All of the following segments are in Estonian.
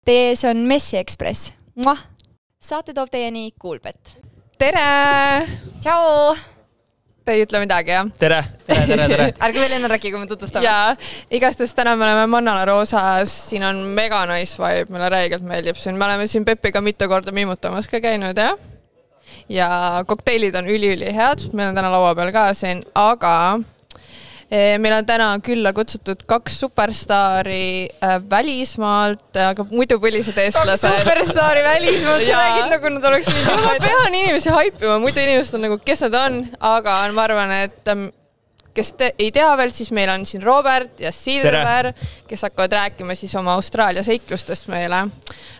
Teie ees on Messi Ekspress. Saate toob teieni Coolbet. Tere! Tšau! Te ei ütle midagi, jah? Tere! Ärge veel enne rääki, kui me tutvustame. Jaa, igastahes täna me oleme Mannala Roosas. Siin on mega nice vibe, meile räigelt meeldib siin. Me oleme siin Peppiga mitu korda miimutamas ka käinud, jah? Ja kokteilid on üli head. Meil on täna laua peal ka siin, aga meil on täna külla kutsutud 2 superstaari välismaalt, aga muidu põlised eestlased. 2 superstaari välismaalt, sa räägid nagu nad oleks mingi. Ma pean inimesi haipima, muidu inimesed on nagu, kes nad on, aga ma arvan, et kes ei tea veel, siis meil on siin Robert ja Silver, kes hakkavad rääkima siis oma Austraalia seiklustest meile.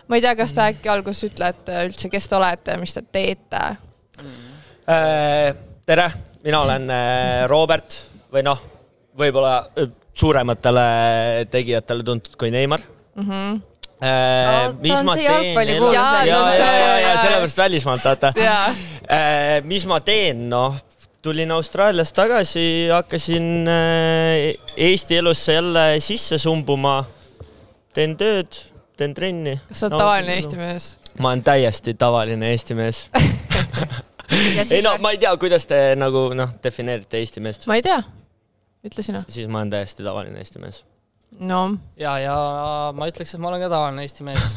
Ma ei tea, kas te äkki algus ütlete üldse, kes te olete ja mis te teete? Tere, mina olen Robert või võib-olla suurematele tegijatele tuntud kui Neymar. Ta on see jalgpallikuulus. Ja sellepärast välismaalt, vaata. Mis ma teen? Tulin Austraaliast tagasi, hakkasin Eesti elusse jälle sisse sumbuma. Teen tööd, teen trenni. Kas sa oled tavaline Eesti mees? Ma olen täiesti tavaline Eesti mees. Ma ei tea, kuidas te defineerite Eesti meest. Ma ei tea. Ütle sina. Siis ma olen täiesti tavaline Eesti mees. No. Ja ma ütleks, et ma olen ka tavaline Eesti mees.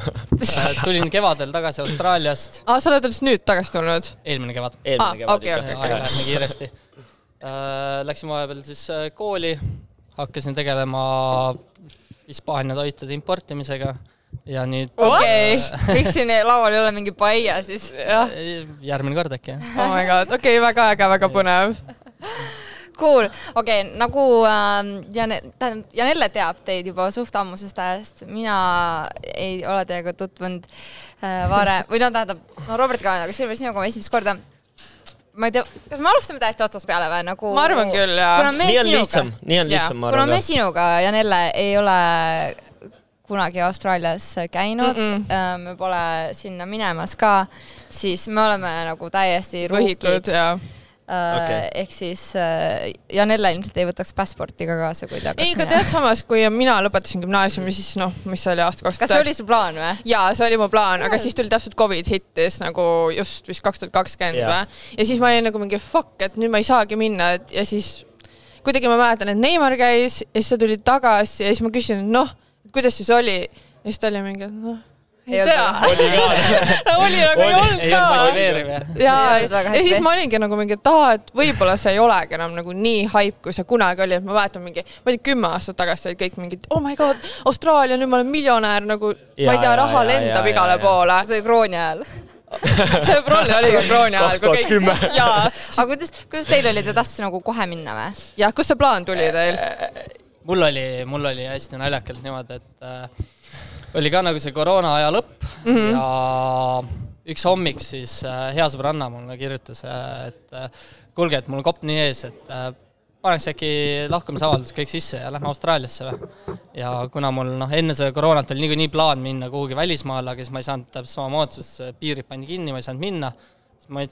Tulin kevadel tagasi Austraaliast. Sa oled nüüd tagasi tulnud? Eelmine kevad. Okei. Läheme kiiresti. Läksin vahepeal siis kooli. Hakkasin tegelema Hispaania toitude importimisega. Ja nüüd... Kõik siin laual ei ole mingi paia siis. Järgmine kord äkki. Oh my god. Okei, väga äge, väga põnev. Cool. Nagu Janelle teab teid juba suht ammusest ajast. Mina ei ole teiega tutvunud varem. Või Robert ka, aga Silver sinuga esimest korda. Ma ei tea, kas me alustame täiesti otsast peale või? Ma arvan küll, jah. Nii on lihtsam, ma arvan. Kuna me sinuga, Janelle, ei ole kunagi Austraalias käinud, me pole sinna minemas ka, siis me oleme nagu täiesti ruukid. Ehk siis Janelle ilmselt ei võtaks passporti ka kaasa, kui ta ei, aga tead samas, kui mina lõpetasin gümnaasiumi, siis mis oli aasta 2009. Kas see oli su plaan või? Jaa, see oli mu plaan, aga siis tuli täpselt COVID hittis nagu just vist 2020 või? Ja siis ma olin nagu mingi fuck, et nüüd ma ei saagi minna ja siis kuidagi ma mäletan, et Neymar käis ja siis ta tuli tagasi ja siis ma küsin, kuidas siis oli? Ja siis ta oli mingi, ei tea. Oli nagu ei olnud ka. Ja siis ma olingi nagu mingi, et võib-olla see ei olegi enam nagu nii haip, kui see kunagi oli, et ma väetan mingi, ma olin 10 aastat tagasi, kõik mingid, oh my god, Austraalia, nüüd ma olen miljonäär, nagu ma ei tea, raha lendab igale poole. See oli krooni ajal. See prolli oli ka krooni ajal. 2010. Aga kuidas teil oli, te tahtsite nagu kohe minna või? Ja, kus see plaan tuli teil? Mul oli hästi naljakalt niimoodi, et oli ka nagu see koroona aja lõpp ja üks hommik siis hea sõbranna mulle kirjutas, et kuulge, et mul kopp nii ees, et paneks äkki lahkumisavaldus kõik sisse ja lähme Austraaliasse või. Ja kuna mul enne seda koroonat oli nii plaan minna kuhugi välismaale, aga siis ma ei saanud täpselt samamoodi, sest piirid pandi kinni, ma ei saanud minna, siis ma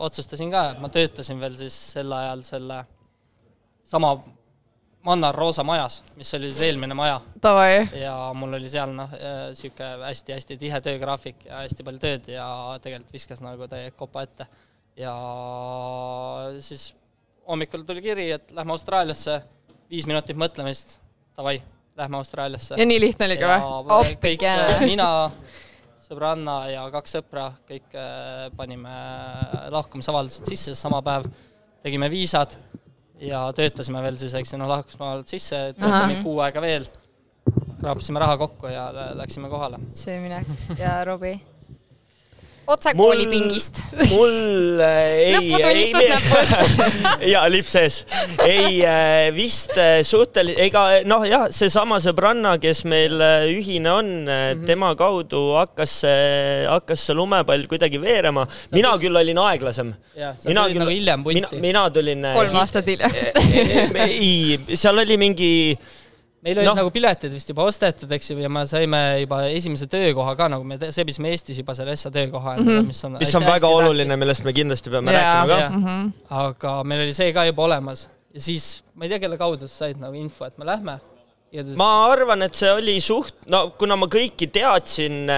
otsustasin ka, et ma töötasin veel siis sel ajal selle sama Mannala Roosa majas, mis oli siis eelmine maja. Tavai. Ja mul oli seal siuke hästi tihe töögraafik ja hästi palju tööd ja tegelikult viskas nagu täie kopa ette. Ja siis hommikul tuli kiri, et lähme Austraaliasse, 5 minutit mõtlemist, tavai, lähme Austraaliasse. Ja nii lihtne oli ka või? Kõik, mina, sõbranna ja 2 sõpra, kõik panime lahkumisavaldused sisse sama päev, tegime viisad. Ja töötasime veel siis, lahkusmaalt sisse, töötame 6 aega veel, kraapisime raha kokku ja läksime kohale. See minek. Ja Robi? Otsa koolipingist. Mul lõputunnistus näpud. Ja lips sees. Ei, vist see sama sõbranna, kes meil ühine on, tema kaudu hakkas see lumepall kuidagi veerema. Mina küll olin aeglasem. Sa tulid nagu hiljem punti. Mina tulin 3 aastat hiljem. Ei, seal oli mingi... Meil olid nagu piletid vist juba ostetud, eks ju, ja me saime juba esimese töökoha ka, nagu me sebisime Eestis juba selle ESSA töökoha, mis on väga oluline, millest me kindlasti peame rääkima ka. Aga meil oli see ka juba olemas. Ja siis, ma ei tea, kelle kaudu said nagu info, et me lähme. ma arvan, et see oli kuna ma kõiki teadsin,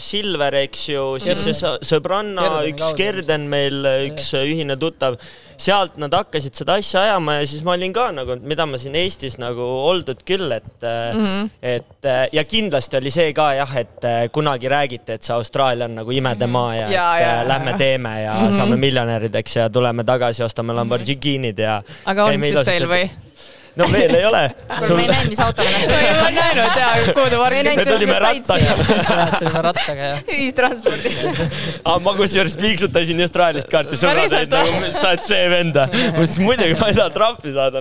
Silver, eks ju, siis see sõbranna, üks Kerden meil, üks ühine tuttav, sealt nad hakkasid seda asja ajama ja siis ma olin ka mida ma siin Eestis oldud küll, et ja kindlasti oli see ka et kunagi räägiti, et see Austraalia on imedemaa ja lähme teeme ja saame miljonärideks ja tuleme tagasi, ostame Lamborghinid ja aga on siis teil või? No veel ei ole. Me ei näinud, mis autoga ma olen näinud, kuudu vargis. Me tulime rattaga, jah. Ühistranspordi. Ma kusjuures piiksutasin Austraaliast kaarti sõbrad, et sa oled see venda. Muidugi ma ei taha trahvi saada .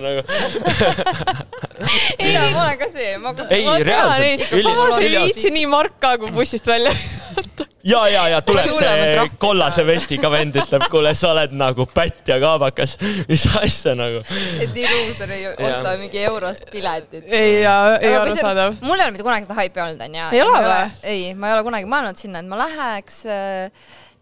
Ei, ma olen ka see. Ei, reaalselt. Samas ei viitsi nii Mark ka, kui bussist välja. Ja tuleb see kollase vestiga vend, ütleb, kuule, sa oled pätt ja kaabakas. Mis asja Et nii luusar ei osta mingi euros piletit. Ei arusaadav. Mul ei ole mitte kunagi seda haipi olnud, on. Ei ole või? Ei, ma ei ole kunagi mõelnud sinna, et ma läheks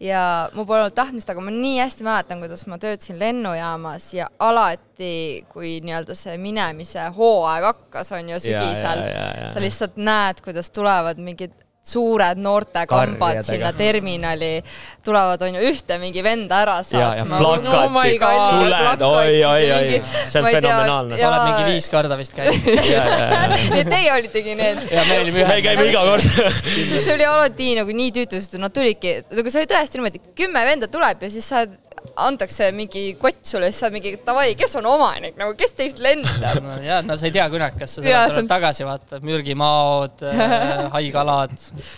ja mul pole olnud tahtmist, aga ma nii hästi mäletan, kuidas ma töötasin lennujaamas ja alati, kui see minemise hooaeg hakkas, on ju sügisel, sa lihtsalt näed, kuidas tulevad mingid suured noorte kambad sinna terminali, tulevad on ju ühte mingi venda ära saatma. Plakatid, tuled, oi, see on fenomenaalne. Oled mingi 5 korda vist käinud. Nii et teie olitegi need. Ja me käime iga kord. See oli alati nii tüütused, nad tulidki, aga see oli tõesti niimoodi, 10 venda tuleb ja siis sa antakse mingi kott sulle, siis saad mingi, tavai, kes on omanik, kes teist lendab? No sa ei tea kunagi, kas sa tuleb tagasi vaata, mürgimaod, haikalad.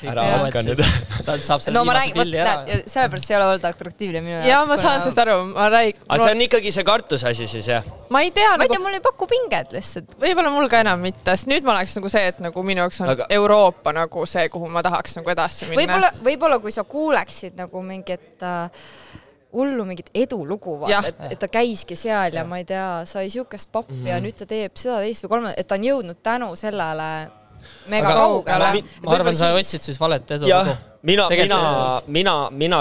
Ära hakka nüüd. Saab selle viimase pilli ära. Sellepärast ei ole olnud atraktiivne minu jaoks. Ja ma saan sellest aru. Aga see on ikkagi see kartusasi siis, jah? Ma ei tea, mul ei paku pinged lihtsalt. Võib-olla mul ka enam mitte, sest nüüd ma oleks see, et minu jaoks on Euroopa see, kuhu ma tahaks edasi minna. Võib-olla kui sa kuuleksid mingit hullu mingit edulugu, et ta käiski seal ja ma ei tea, sai siukest pappi ja nüüd ta teeb seda teist või kolme, et ta on jõudnud tänu sellele mega kaugele. Ma arvan, sa otsid siis valet edulugu. Mina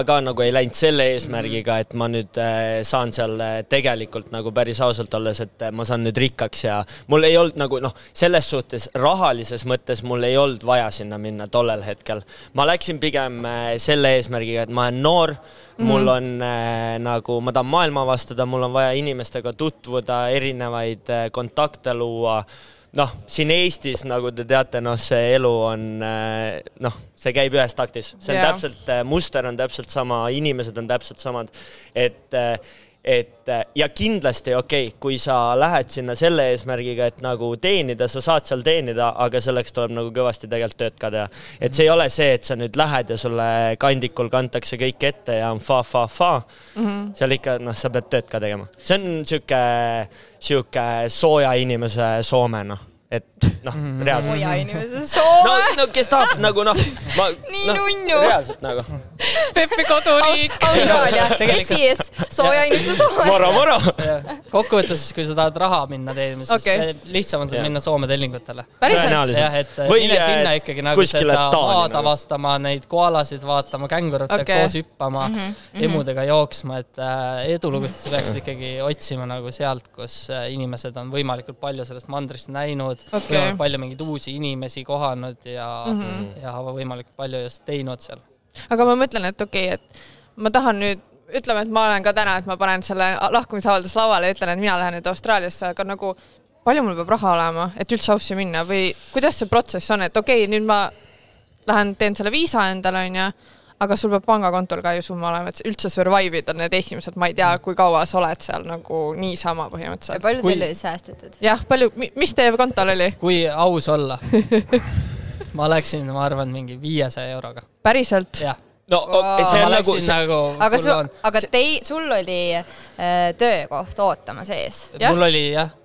ka ei läinud selle eesmärgiga, et ma nüüd saan seal tegelikult päris ausalt olles, et ma saan nüüd rikkaks ja mul ei olnud selles suhtes rahalises mõttes mul ei olnud vaja sinna minna tollel hetkel. Ma läksin pigem selle eesmärgiga, et ma olen noor, mul on ma tahan maailma avastada, mul on vaja inimestega tutvuda, erinevaid kontakte luua. Siin Eestis, nagu te teate, see elu on, see käib ühes taktis. See on täpselt, muster on täpselt sama, inimesed on täpselt samad. Ja kindlasti kui sa lähed sinna selle eesmärgiga, et teenida, sa saad seal teenida, aga selleks tuleb kõvasti tegelikult tööd ka teha. Et see ei ole see, et sa nüüd lähed ja sulle kandikul kantakse kõik ette ja on fa. Seal ikka, sa pead tööd ka tegema. See on siuke sooja inimese Soome, et reaalselt. Sooja inimese Soome. Kes tahab nii nunnu. Reaalselt Peppi koduriik. Austraalia, SIS, sooja inimese Soome. Moro. Kokkuvõttes, kui sa tahad raha minna teenima, siis lihtsam on minna Soome tellingutele. Päriselt? Mine sinna ikkagi seda maad avastama, neid koalasid vaatama, kängurute koos hüppama, emudega jooksma, et edulugusid sa peaksid ikkagi otsima sealt, kus inimesed on võimalikult palju sellest mandrist näinud, palju mingeid uusi inimesi kohanud ja võimalikult palju just teinud seal. Aga ma mõtlen, et et ma tahan nüüd, ütleme, et ma olen ka täna, et ma panen selle lahkumisavaldus lauale ja ütlen, et mina lähen nüüd Austraaliasse, aga palju mul peab raha olema, et üldse Aussi minna või kuidas see protsess on, et nüüd ma lähen, teen selle viisa endale, aga sul peab pangakontol ka ju summa olema, et üldse survive'id on need esimesed, ma ei tea, kui kaua sa oled seal niisama põhimõtteliselt. Palju teil oli säästetud? Jah, palju, mis teie kontol oli? Kui aus olla. Ma läksin, ma arvan, mingi 500 euroga. Päriselt? Jah. See on aga sul oli töökoht ootama sees? Mul oli,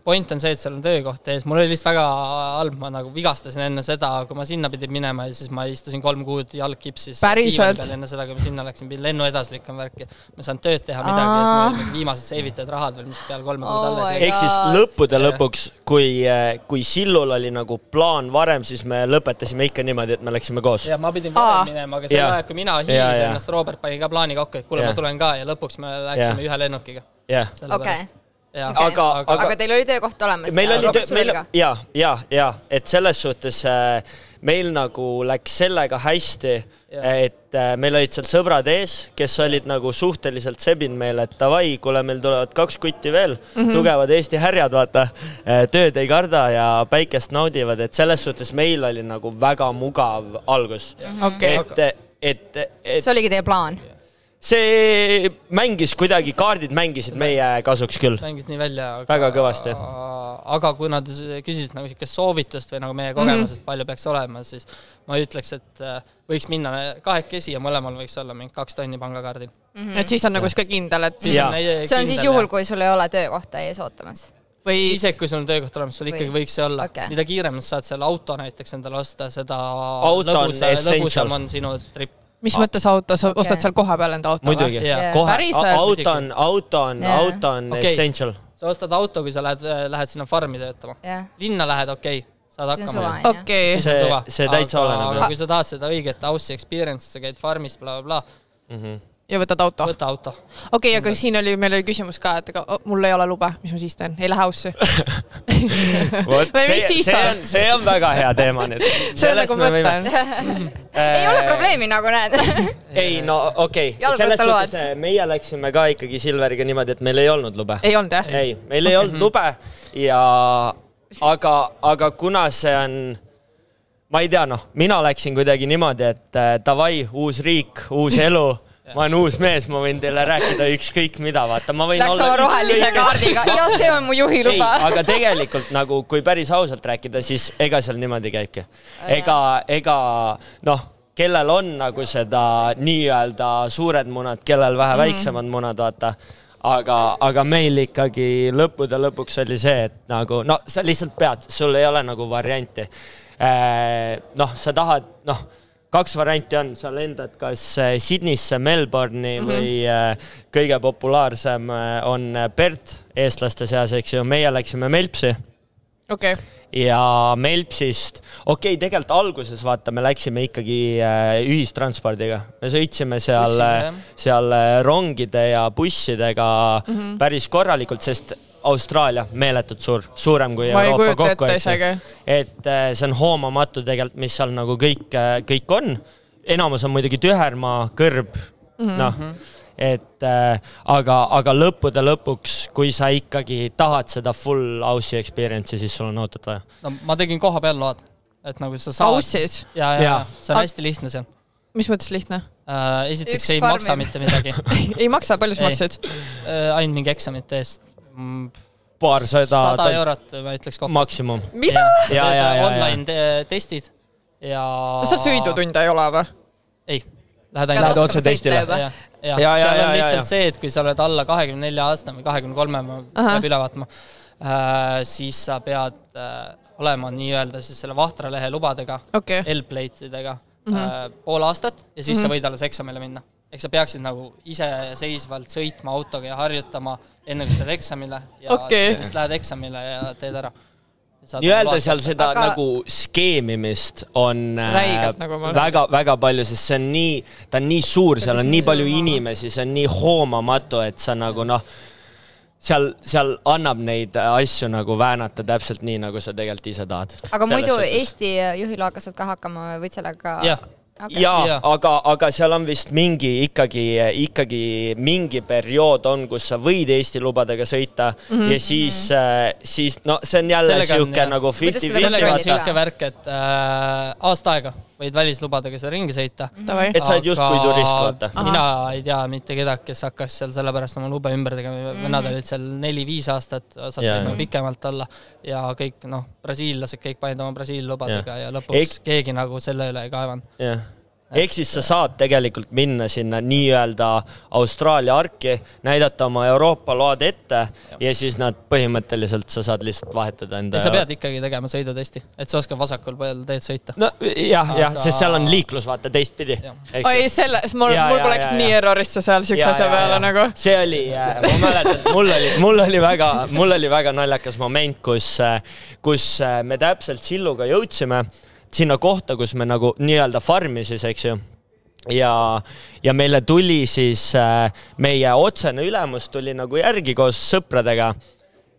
point on see, et seal on töökoht ees. Mul oli lihtsalt väga halb, ma vigastasin enne seda, kui ma sinna pidin minema ja siis ma istusin 3 kuud jalgkipsis. Päriselt? Enne seda, kui ma sinna läksin, pidin lennu edasi lükkam värki. Ma saan tööd teha midagi ja siis mul olid viimased seivitajad rahad veel, mis peal 3 kuud alles. Ehk siis lõppude lõpuks, kui Sillul oli plaan varem, siis me lõpetasime ikka niimoodi, et me läksime koos. Ja ma pidin varem minema, aga selle aeg, kui mina hiilisin ennast, Robert pani ka plaani kokku, et kuule, ma tulen ka ja lõpuks me läksime ühe lennukiga. Okay. Aga teil oli töökoht olemas? Meil oli et selles suhtes meil nagu läks sellega hästi, et meil olid seal sõbrad ees, kes olid nagu suhteliselt sebinud meile, et davai, kuule, meil tulevad 2 kutti veel, tugevad Eesti härjad, vaata, tööd ei karda ja päikest naudivad, et selles suhtes meil oli nagu väga mugav algus. See oligi teie plaan? See mängis kuidagi, kaardid mängisid meie kasuks küll. Mängis nii välja. Väga kõvasti. Aga kui nad küsisid nagu siukest soovitust või nagu meie kogemusest palju peaks olema, siis ma ütleks, et võiks minna 2 ja mõlemal võiks olla mingi 2 tonni pangakaardil. Et siis on nagu ka kindel, et see on siis juhul, kui sul ei ole töökohta ees ootamas? Või isegi kui sul on töökoht olemas, sul ikkagi võiks see olla. Mida kiiremalt saad selle auto näiteks endale osta, seda lõbusam on sinu trip. Mis mõttes auto? Sa ostad seal koha peal enda auto? Muidugi. Auto on essential. Sa ostad auto, kui sa lähed sinna farmi töötama. Linna lähed, saad hakkama. See täitsa oleneb. Aga kui sa tahad seda õiget house experience, sa käid farmis, bla. Ja võtad auto? Võta auto. Aga siin meil oli küsimus ka, et mul ei ole lube, mis ma siis teen? Ei lähe hausse? See on väga hea teema nüüd. See on nagu mõtlen. Ei ole probleemi nagu näed. Ei, no okei. Selles suhtes meie läksime ka ikkagi Silveriga niimoodi, et meil ei olnud lube. Ei olnud, jah? Ei, meil ei olnud lube aga kuna see on, ma ei tea, mina läksin kuidagi niimoodi, et davai, uus riik, uus elu, ma olen uus mees, ma võin teile rääkida ükskõik mida, vaata. Läks oma rohelise kaardiga, ja see on mu juhi luba. Aga tegelikult, nagu, kui päris ausalt rääkida, siis ega seal niimoodi käibki. Ega, kellel on nagu seda nii-öelda suured munad, kellel vähe väiksemad munad, vaata. Aga meil ikkagi lõppude lõpuks oli see, et nagu, sa lihtsalt pead, sul ei ole nagu varianti. Sa tahad, 2 varianti on, sa lendad kas Sydneysse, Melbourne'i või kõige populaarsem on Perth eestlaste seas, eks ju, meie läksime Melpsi. Ja Melpsist, tegelikult alguses vaata, me läksime ikkagi ühistranspordiga. Me sõitsime seal rongide ja bussidega päris korralikult, sest Austraalia meeletult suurem kui Euroopa kokku. Et see on hoomamatu tegelikult, mis seal nagu kõik on. Enamus on muidugi tühermaa, kõrb. Aga lõppude lõpuks, kui sa ikkagi tahad seda full house experience'i, siis sul on autot vaja. Ma tegin koha peal load. Et nagu sa saad... House'is? Ja, see on hästi lihtne seal. Mis mõttes lihtne? Esiteks ei maksa mitte midagi. Ei maksa, palju sa maksid? Ainult mingi eksamite eest. 100 eurot, ma ütleks kokku. Maksimum. Mida? Online testid. Seal sõidutunde ei ole või? Ei. Lähed otse testile. Seal on lihtsalt see, et kui sa oled alla 24 aastane või 23, ma peab üle vaatama, siis sa pead olema nii-öelda siis selle vahtralehe lubadega, L-plateidega pool aastat ja siis sa võid alles eksamile minna. Ehk sa peaksid nagu ise seisvalt sõitma autoga ja harjutama enne kui selle eksamile ja siis lähed eksamile ja teed ära. Nii-öelda seal seda nagu skeemimist on väga palju, sest see on nii suur, seal on nii palju inimesi, see on nii hoomamatu, et sa nagu seal annab neid asju nagu väänata täpselt nii, nagu sa tegelikult ise tahad. Aga muidu Eesti juhiloaga saad ka hakkama, võid sellega... aga seal on vist ikkagi mingi periood on, kus sa võid Eesti lubadega sõita ja siis see on jälle siuke nagu 50-50. Sellega on siuke värk, et aasta aega võid välislubadega seda ringi sõita. Et sa oled just kui turist, vaata. Mina ei tea mitte kedagi, kes hakkas seal sellepärast oma lube ümber tegema. Vennad olid seal 4-5 aastat, saad sõitma pikemalt olla ja kõik, brasiillased kõik panid oma Brasiili lubadega ja lõpuks keegi nagu selle üle ei kaevanud. Ehk siis sa saad tegelikult minna sinna nii-öelda Austraalia arki, näidata oma Euroopa load ette ja siis nad põhimõtteliselt sa saad lihtsalt vahetada enda... Ja sa pead ikkagi tegema sõidutesti, et sa oskad vasakul põhjal teed sõita. Sest seal on liiklus, vaata, teistpidi. Oi, mul poleks nii errorisse seal siukse asja peale nagu. See oli, ma mäletan, mul oli väga naljakas moment, kus me täpselt Silluga jõudsime sinna kohta, kus me nagu nii-öelda farmisis, eks ju. Ja meile tuli siis meie otsene ülemus tuli nagu järgi koos sõpradega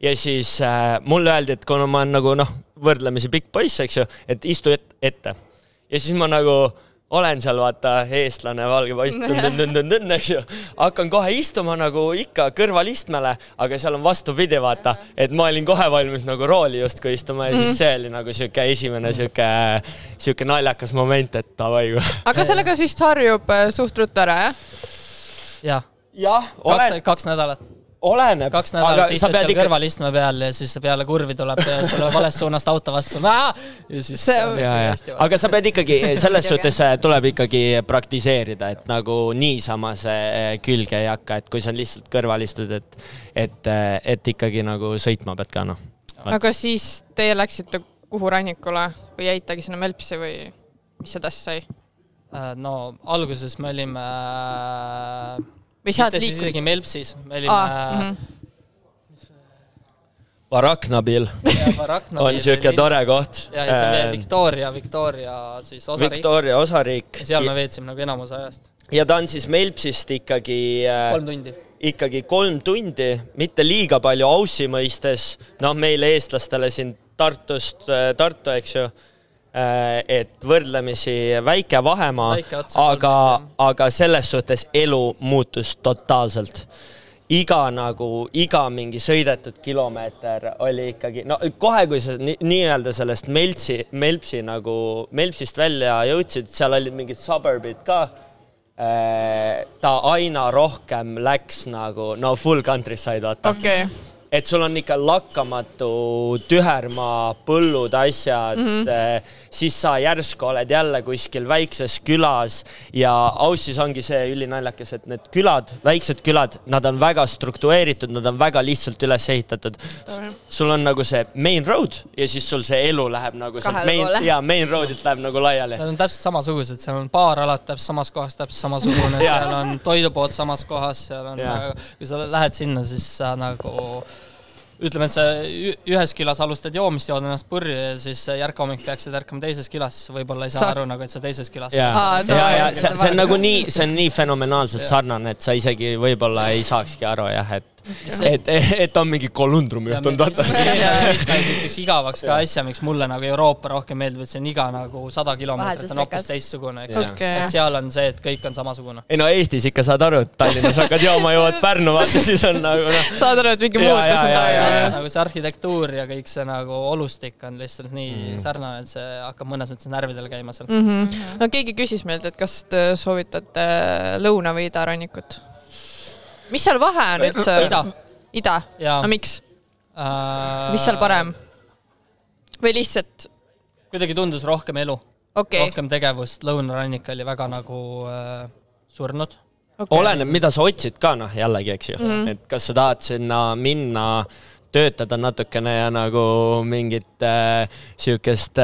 ja siis mulle öeldi, et kuna ma olen nagu võrdlemisi pikk poiss, eks ju, et istu ette. Ja siis ma nagu olen seal, vaata, eestlane, valge poiss, eks ju. Hakkan kohe istuma nagu ikka kõrvalistmele, aga seal on vastupidi, vaata, et ma olin kohe valmis nagu rooli justkui istuma ja siis see oli nagu siuke esimene siuke naljakas moment, et tavai. Aga sellega vist harjub suht ruttu ära, jah? Jah, 2 nädalat. Oleneb. 2 nädalat istud seal kõrvalistme peal ja siis peale kurvi tuleb sulle valest suunast auto vastu. Ja siis aga sa pead ikkagi, selles suhtes tuleb ikkagi praktiseerida, et nagu niisama see külge ei hakka, et kui sa lihtsalt kõrval istud, et ikkagi nagu sõitma pead ka. Aga siis teie läksite kuhu rannikule või jäitagi sinna Melpsi või mis see tass sai? No alguses me olime... Või sealt liikus? Isegi Melpsis. Me olime... Varaknabil. On siuke tore koht. Ja see on Victoria siis osariik. Victoria osariik. Ja seal me veetsime nagu enamus ajast. Ja ta on siis Melpsist ikkagi... 3 tundi. Ikkagi 3 tundi, mitte liiga palju Aussi mõistes. Meile eestlastele siin Tartu, eks ju. Et võrdlemisi väike vahemaa, aga selles suhtes elu muutus totaalselt. Iga mingi sõidetud kilomeeter oli ikkagi, kohe kui sa nii-öelda sellest Melpsist välja jõudsid, seal olid mingid suburbid ka, ta aina rohkem läks nagu, full countryside, vaata. Okay. Et sul on ikka lakkamatu tühermaa, põllud, asjad, siis sa järsku oled jälle kuskil väikses külas ja Aussis ongi see ülinaljakas, et need külad, väiksed külad, nad on väga struktureeritud, nad on väga lihtsalt üles ehitatud. Sul on nagu see main road ja siis sul see elu läheb nagu main roadilt läheb nagu laiali. Seal on täpselt samasugused, seal on baaralad täpselt samas kohas, täpselt samasugune, seal on toidupood samas kohas, seal on, kui sa lähed sinna, siis sa nagu... Ütleme, et sa ühes külas alustad joomist, jood ennast purju ja siis järka hommik peaksid ärkama teises külas, võib-olla ei saa aru, et sa teises külas. See on nagu nii fenomenaalselt sarnane, et sa isegi võib-olla ei saakski aru, et on mingi kolundrum juhtunud. Selliseks igavaks ka asja, miks mulle nagu Euroopa rohkem meeldib, et see on iga nagu 100 kilomeetrit on hoopis teistsugune. Et seal on see, et kõik on samasugune. Ei Eestis ikka saad aru, et Tallinnas hakkad jooma, jõuad Pärnu, vaata siis on nagu... Saad aru, et mingi muutus on taja. Nagu see arhitektuur ja kõik see nagu olustik on lihtsalt nii sarnane, et see hakkab mõnes mõttes närvidel käima seal. No keegi küsis meilt, et kas soovitate lõuna või idarannikut? Mis seal vahe on üldse? Ida? No miks? Mis seal parem? Või lihtsalt? Kuidagi tundus rohkem elu. Rohkem tegevust. Lõunarannik oli väga nagu surnud. Oleneb, mida sa otsid ka, jällegi, eks ju. Et kas sa tahad sinna minna, töötada natukene ja nagu mingit siukest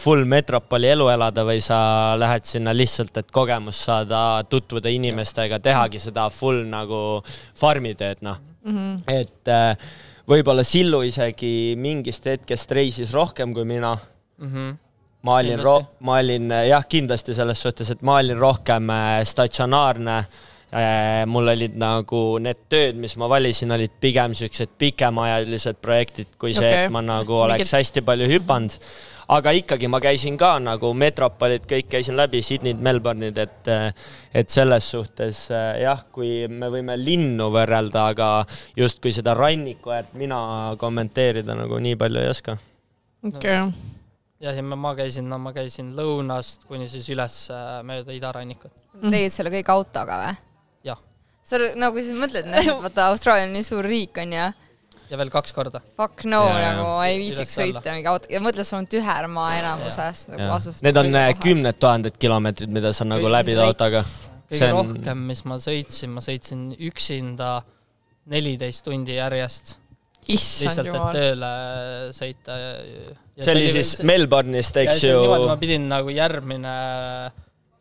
full metropoli elu elada või sa lähed sinna lihtsalt, et kogemus saada, tutvuda inimestega, tehagi seda full nagu farmitööd, Et võib-olla Sillu isegi mingist hetkest reisis rohkem kui mina. Ma olin kindlasti selles suhtes, et ma olin rohkem statsionaarne. Mul olid nagu need tööd, mis ma valisin, olid pigem sellised pikemaajalised projektid, kui see, et ma nagu oleks hästi palju hüpanud. Aga ikkagi ma käisin ka nagu metropolid, kõik käisin läbi, Sydney'd, Melbourne'id, et selles suhtes kui me võime linnu võrrelda, aga just kui seda ranniku mina kommenteerida nagu nii palju ei oska. Ja ma käisin lõunast kuni siis üles mööda idarannikut. Tegid selle kõik autoga või? Jah. Sa nagu siis mõtled, vaata Austraalia on nii suur riik on ja veel 2 korda. Fuck no, nagu ei viitsiks sõita mingi auto. Ja mõtle, sul on tühermaa enamusest nagu asust. Need on 10 000 kilomeetrid, mida sa nagu läbid autoga. Kõige rohkem, mis ma sõitsin üksinda 14 tundi järjest. Lihtsalt, et tööle sõita. See oli siis Melbourne'ist, eks ju. Ma pidin nagu järgmine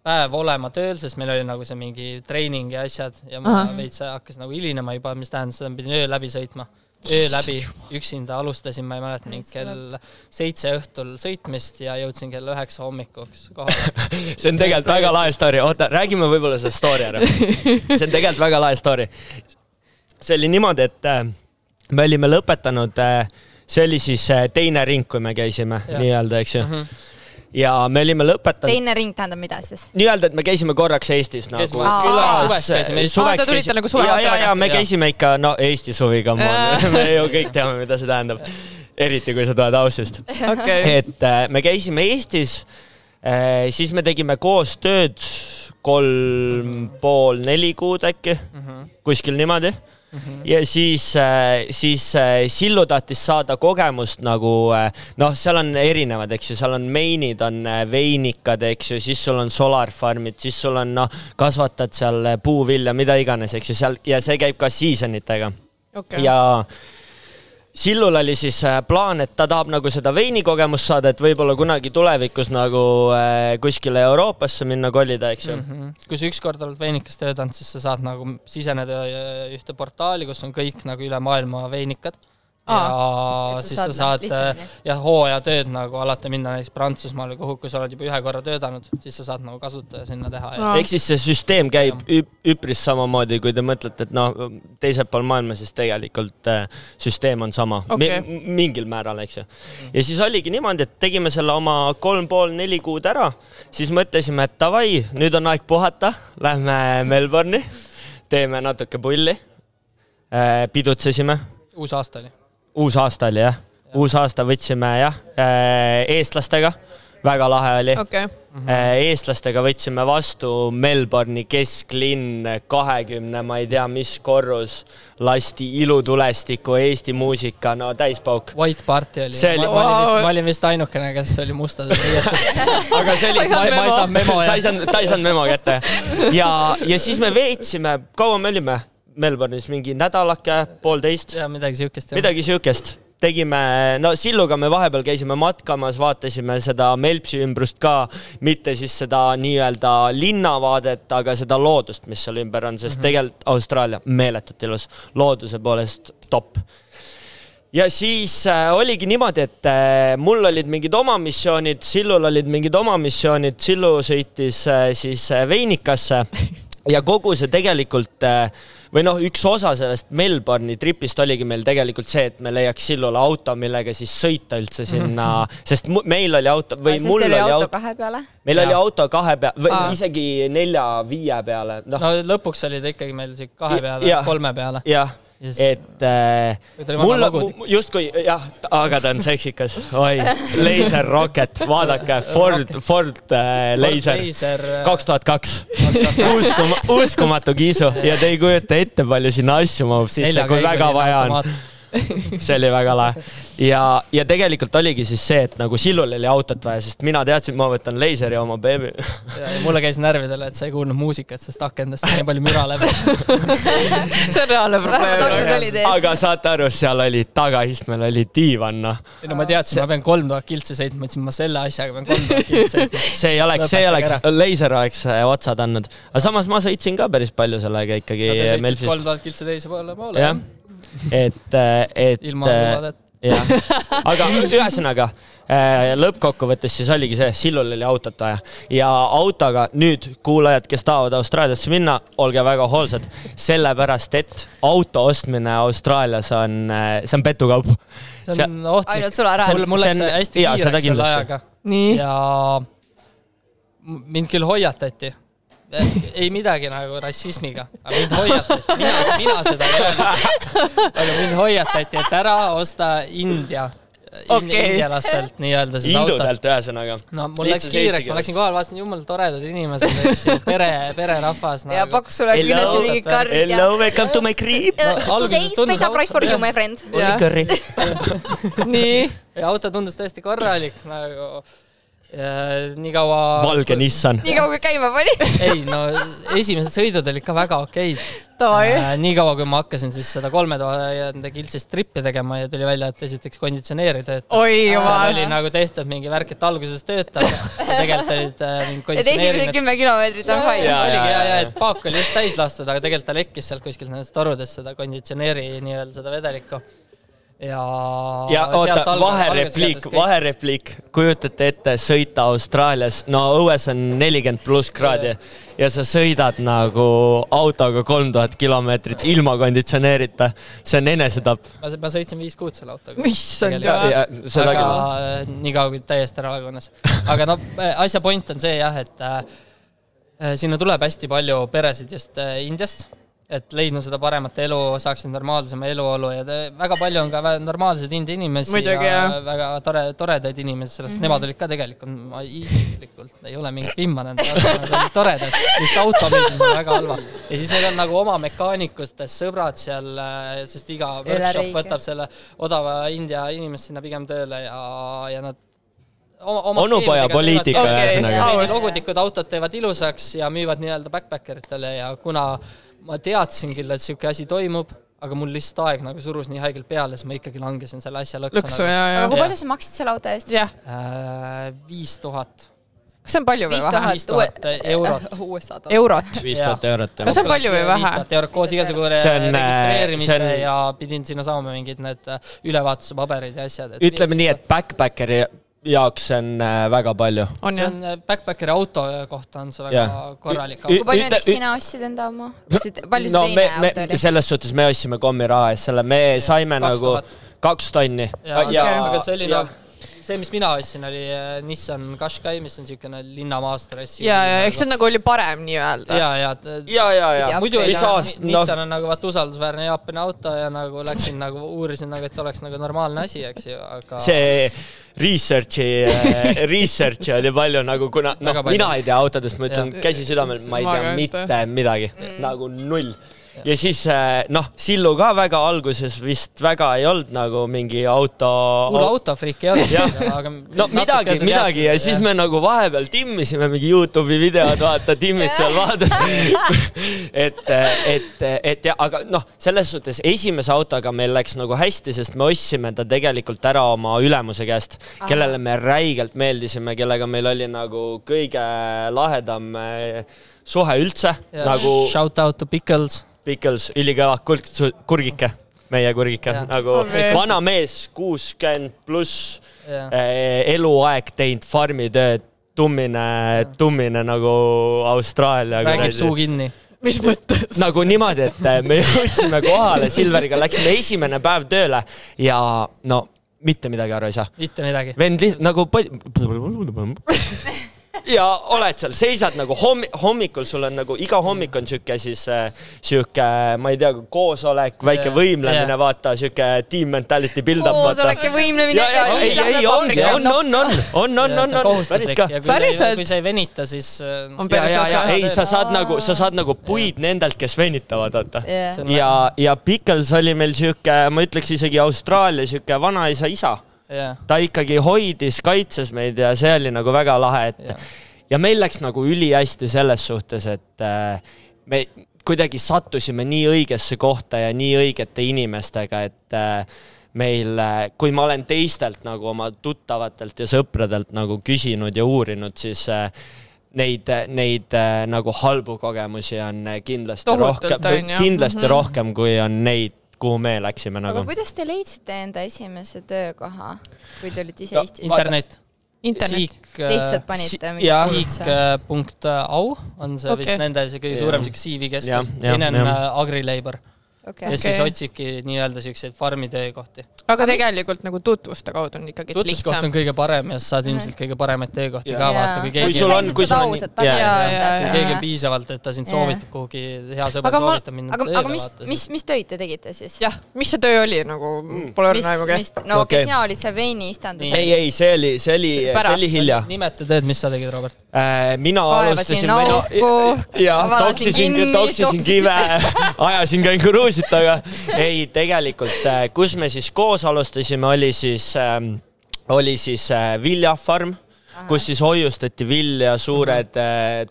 päev olema tööl, sest meil oli nagu see mingi treening ja asjad ja ma veits hakkas nagu hilinema juba, mis tähendas, et ma pidin öö läbi sõitma. Öö läbi üksinda alustasin, ma ei mäleta, kell 7 õhtul sõitmist ja jõudsin kell 9 hommikuks kohale. See on tegelikult väga lahe story. Oota, räägime võib-olla see story ära. See on tegelikult väga lahe story. See oli niimoodi, et me olime lõpetanud, see oli siis teine ring, kui me käisime nii-öelda, eks ju. Ja me olime lõpetanud. Teine ring tähendab mida siis? Nii-öelda, et me käisime korraks Eestis nagu suveks käisime. Te tulite nagu suveks. Ja me käisime ikka, Eesti suviga. Me ju kõik teame, mida see tähendab. Eriti, kui sa tuled Aussist. Et me käisime Eestis, siis me tegime koos tööd 3,5-4 kuud äkki, kuskil niimoodi. Ja siis Sillu tahtis saada kogemust nagu, seal on erinevad, eks ju, seal on mainid, on veinikad, eks ju, siis sul on solarfarmid, siis sul on, kasvatad seal puuvilja, mida iganes, eks ju, ja see käib ka seasonitega. Ja Sillul oli siis plaan, et ta tahab nagu seda veinikogemust saada, et võib-olla kunagi tulevikus nagu kuskile Euroopasse minna kolida, eks ju. Kui sa ükskord oled veinikas töötanud, siis sa saad nagu siseneda ühte portaali, kus on kõik nagu üle maailma veinikad. Ja siis sa saad hooaja tööd nagu alati minna näiteks Prantsusmaale, kui sa oled juba ühe korra töötanud, siis sa saad nagu kasutada sinna teha. Ehk siis see süsteem käib üpris samamoodi, kui te mõtlete, et teisel pool maailma, siis tegelikult süsteem on sama. Mingil määral, eks ju. Ja siis oligi niimoodi, et tegime selle oma 3,5-4 kuud ära, siis mõtlesime, et davai, nüüd on aeg puhata, lähme Melbourne'i, teeme natuke pulli, pidutsesime. Uus aasta oli. Uus aasta oli, jah. Uus aasta võtsime, eestlastega. Väga lahe oli. Eestlastega võtsime vastu Melbourne'i kesklinn 20, ma ei tea, mis korrus, lasti ilutulestiku, Eesti muusika, täispauk. White Party oli. Ma olin vist ainukene, kes oli mustad. Aga see oli, ta ei saanud memo kätte. Ja siis me veetsime, kaua me olime? Melbourne'is mingi nädalake, 1,5. Ja midagi siukest. Tegime, Silluga me vahepeal käisime matkamas, vaatasime seda Melpsi ümbrust ka, mitte siis seda nii-öelda linnavaadet, aga seda loodust, mis seal ümber on, sest tegelikult Austraalia meeletult ilus, looduse poolest top. Ja siis oligi niimoodi, et mul olid mingid oma missioonid, Sillul olid mingid oma missioonid, Sillu sõitis siis veinikasse ja kogu see tegelikult või üks osa sellest Melbourne'i tripist oligi meil tegelikult see, et me leiaks Sillule auto, millega siis sõita üldse sinna, sest meil oli auto või mul oli auto 2 peale? Meil oli auto 2 peale, või isegi 4-5 peale. Lõpuks oli ta ikkagi meil 2 peale, 3 peale. Jah. Et mul justkui, aga ta on seksikas. Oi, Laser Rocket, vaadake, Ford Laser 2002. Uskumatu kiisu ja te ei kujuta ette palju sinna asju mahub sisse, kui väga vaja on. See oli väga lahe. Ja tegelikult oligi siis see, et nagu Sillul oli autot vaja, sest mina teadsin, ma võtan Laseri oma beebi. Mulle käis närvidele, et sa ei kuulnud muusikat, sest akendast nii palju müra läbi. See on reaalne probleem. Aga saate aru, seal oli tagaistmel oli diivan. No ma teadsin, ma pean 3000 kiltse sõitma, mõtlesin, ma selle asjaga pean 3000 kiltse sõitma. See ei oleks, Laser oleks otsad andnud. Aga samas ma sõitsin ka päris palju sellega ikkagi Melfist. 3000 kiltse teise poole. Jah. Ilma lubaadet. Aga ühesõnaga, lõppkokkuvõttes siis oligi see, Sillul oli autot vaja. Ja autoga nüüd kuulajad, kes tahavad Austraaliasse minna, olge väga hoolsad, sellepärast, et auto ostmine Austraalias see on petukaup. See on ohtlik. Ainult sulle ära. Mul läks hästi kiireks selle ajaga. Ja mind küll hoiatati. Ei midagi nagu rassismiga, aga mind hoiatati, mina seda ei öelnud, aga mind hoiatati, et ära osta indialastelt nii-öelda siis autot. Indudelt ühesõnaga. No mul läks kiireks, ma läksin kohal, vaatasin jumal toredad inimesed, pererahvas. Ja pakkus sulle kindlasti mingi karg. Hello, welcome to my crib. Today's special price for you, my friend. Oli curry. Nii. Ja auto tundus tõesti korralik, nagu nii kaua... Valge Nissan. Nii kaua kui käima pani. Ei, no esimesed sõidud olid ka väga okeid. Nii kaua, kui ma hakkasin siis seda 3000 kiltsist trippi tegema ja tuli välja, et esiteks konditsioneeri töötab. Seal oli nagu tehtud mingi värk, et alguses töötab. Tegelikult olid mingi konditsioneeri... Et esimesed 10 kilomeetrit on fine. Ja, et paak oli just täis lastud, aga tegelikult ta lekkis sealt kuskilt nendest torudest seda konditsioneeri nii-öelda seda vedelikku. ja oota, vaherepliik, kujutate ette sõita Austraalias, no õues on 40+ kraadi ja sa sõidad nagu autoga 3000 kilomeetrit ilma konditsioneerita, see on enesetapp. Ma sõitsin 5 kuud selle autoga. Mis on aga nii kaua kui täiesti ära lagunes. Aga no asja point on see jah, et sinna tuleb hästi palju peresid just Indiast, et leidnud seda paremat elu, saaksid normaalsema eluolu ja väga palju on ka normaalsed India inimesi Muidugi, ja väga toredaid inimesi, sellest nemad olid ka tegelikult, ma isiklikult ei ole mingit vimma nende, nad olid toredad, vist auto müüsid väga halva. Ja siis neil on nagu oma mekaanikustest sõbrad seal, sest iga workshop võtab selle odava India inimest sinna pigem tööle ja nad onupoja poliitika logutikud autod teevad ilusaks ja müüvad nii-öelda backpackeritele ja kuna ma teadsin küll, et siuke asi toimub, aga mul lihtsalt aeg nagu surus nii haigelt peale, siis ma ikkagi langesin selle asja lõksu. Aga kui palju sa maksid selle auto eest? 5000. Kas see on palju või vähe? 5000 eurot. Eurot? 5000 eurot. Kas see on palju või vähe? 5000 eurot koos igasugu registreerimise ja pidin sinna saama mingid need ülevaatuse paberid ja asjad. Ütleme nii, et backpackeri jaoks on väga palju. See on backpackeri auto kohta on see väga korralik. Kui palju näiteks sina ostsid enda oma? Palju see teine auto oli? Selles suhtes me ostsime kommi raha eest selle, me saime nagu 2 tonni. Aga see oli see, mis mina ostsin, oli Nissan Qashqai, mis on siukene linnamaastur. Ja, eks see nagu oli parem nii öelda. Ja. Muidu Nissan on nagu usaldusväärne Jaapani auto ja nagu läksin nagu uurisin, et oleks nagu normaalne asi, eks ju, aga see researchi oli palju nagu, kuna mina ei tea autodest, ma ütlen käsi südamel, ma ei tea mitte midagi, nagu 0. Ja siis, Sillu ka väga alguses vist väga ei olnud nagu mingi autofriik ei olnud. No midagi ja siis me nagu vahepeal timmisime mingi YouTube'i videod, vaata, timmid seal vaatad. et aga selles suhtes esimese autoga meil läks nagu hästi, sest me ostsime ta tegelikult ära oma ülemuse käest, kellele me räigelt meeldisime, kellega meil oli nagu kõige lahedam suhe üldse. Shout out to Pickles, ülikõva kurgike, meie kurgike, nagu vana mees, 60+, eluaeg teinud farmitööd, tummine nagu Austraalia. Räägib suu kinni. Mis mõttes? Nagu niimoodi, et me jõudsime kohale Silveriga, läksime esimene päev tööle ja mitte midagi aru ei saa. Mitte midagi. Vend nagu ja oled seal, seisad nagu hommikul, sul on nagu iga hommik on siuke, ma ei tea, koosolek, väike võimlemine, vaata, siuke team mentality build up. Koosolek ja võimlemine. On. Päriselt. Kui sa ei venita, siis ei, sa saad nagu puid nendelt, kes venitavad, vaata. Ja Pickles oli meil siuke, ma ütleks isegi Austraalia siuke vanaisa isa. Ta ikkagi hoidis, kaitses meid ja see oli nagu väga lahe, ja meil läks nagu üli hästi selles suhtes, et me kuidagi sattusime nii õigesse kohta ja nii õigete inimestega, et meil, kui ma olen teistelt nagu oma tuttavatelt ja sõpradelt nagu küsinud ja uurinud, siis neid nagu halbu kogemusi on kindlasti rohkem, kui on neid, kuhu me läksime nagu. Aga kuidas te leidsite enda esimese töökoha, kui te olite ise Eestis? Internet. Lihtsalt panite Siik.au on see vist nende kõige suurem CV-keskus. Teine on AgriLabor. Ja siis otsibki nii-öelda siukseid farmitöökohti. Aga tegelikult nagu tutvuste kaudu on ikkagi lihtsam. Tutvuskoht on kõige parem ja saad ilmselt kõige paremaid töökohti ka vaata. Kui keegi on piisavalt, et ta sind soovitab kuhugi, hea sõber soovitab minna tööle vaata. Mis töid te tegite siis? Jah, mis see töö oli nagu? Pole õrna aimugi. No okei, sina olid see veini istandus. Ei, see oli hilja. Nimeta tööd, mis sa tegid, Robert? Mina alustasin toksisin kive, ajasin käin kuruusi. Aga ei, tegelikult, kus me siis koos alustasime, oli siis viljafarm, kus siis hoiustati vilja, suured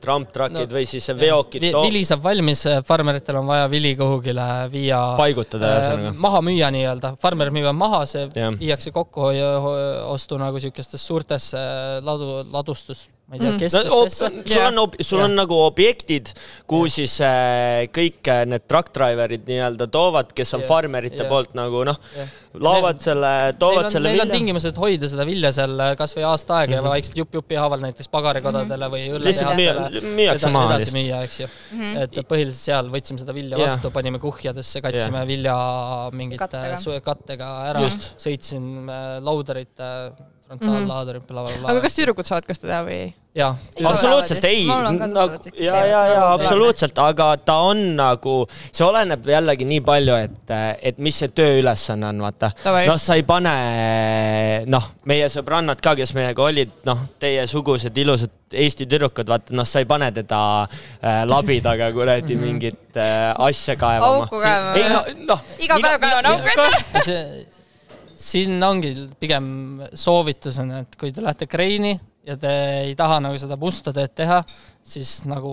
tramptrakid või siis veokid. Vili saab valmis, farmeritel on vaja vili kuhugile viia. Paigutada. Maha müüa nii-öelda. Farmer müüvad maha, see viiakse kokku ostu nagu siukestes suurtes ma ei tea, keskustesse. Sul on nagu objektid, kuhu siis kõik need truck driverid nii-öelda toovad, kes on farmerite poolt nagu laovad toovad selle vilja. Meil on tingimused hoida seda vilja seal kas või aasta aega ja vaikselt jupi haaval näiteks pagarikodadele või õlletehastele edasi müüa, eks ju. Et põhiliselt seal võtsime seda vilja vastu, panime kuhjadesse, katsime vilja mingite kattega ära, sõitsin lauderite frontaallaaduri, blablabla. Aga kas tüdrukud saavad kas teda või? Jaa. Absoluutselt ei. Absoluutselt, aga ta on nagu, see oleneb jällegi nii palju, et mis see tööülesanne on, vaata. Sa ei pane, meie sõbrannad ka, kes meiega olid, teie sugused ilusad Eesti tüdrukud, vaata, sa ei pane teda labidaga kuradi mingit asja kaevama. Auku kaevama. Iga päev kaevan auku. Siin ongi pigem soovitusena, et kui te lähete kreini ja te ei taha nagu seda musta tööd teha, siis nagu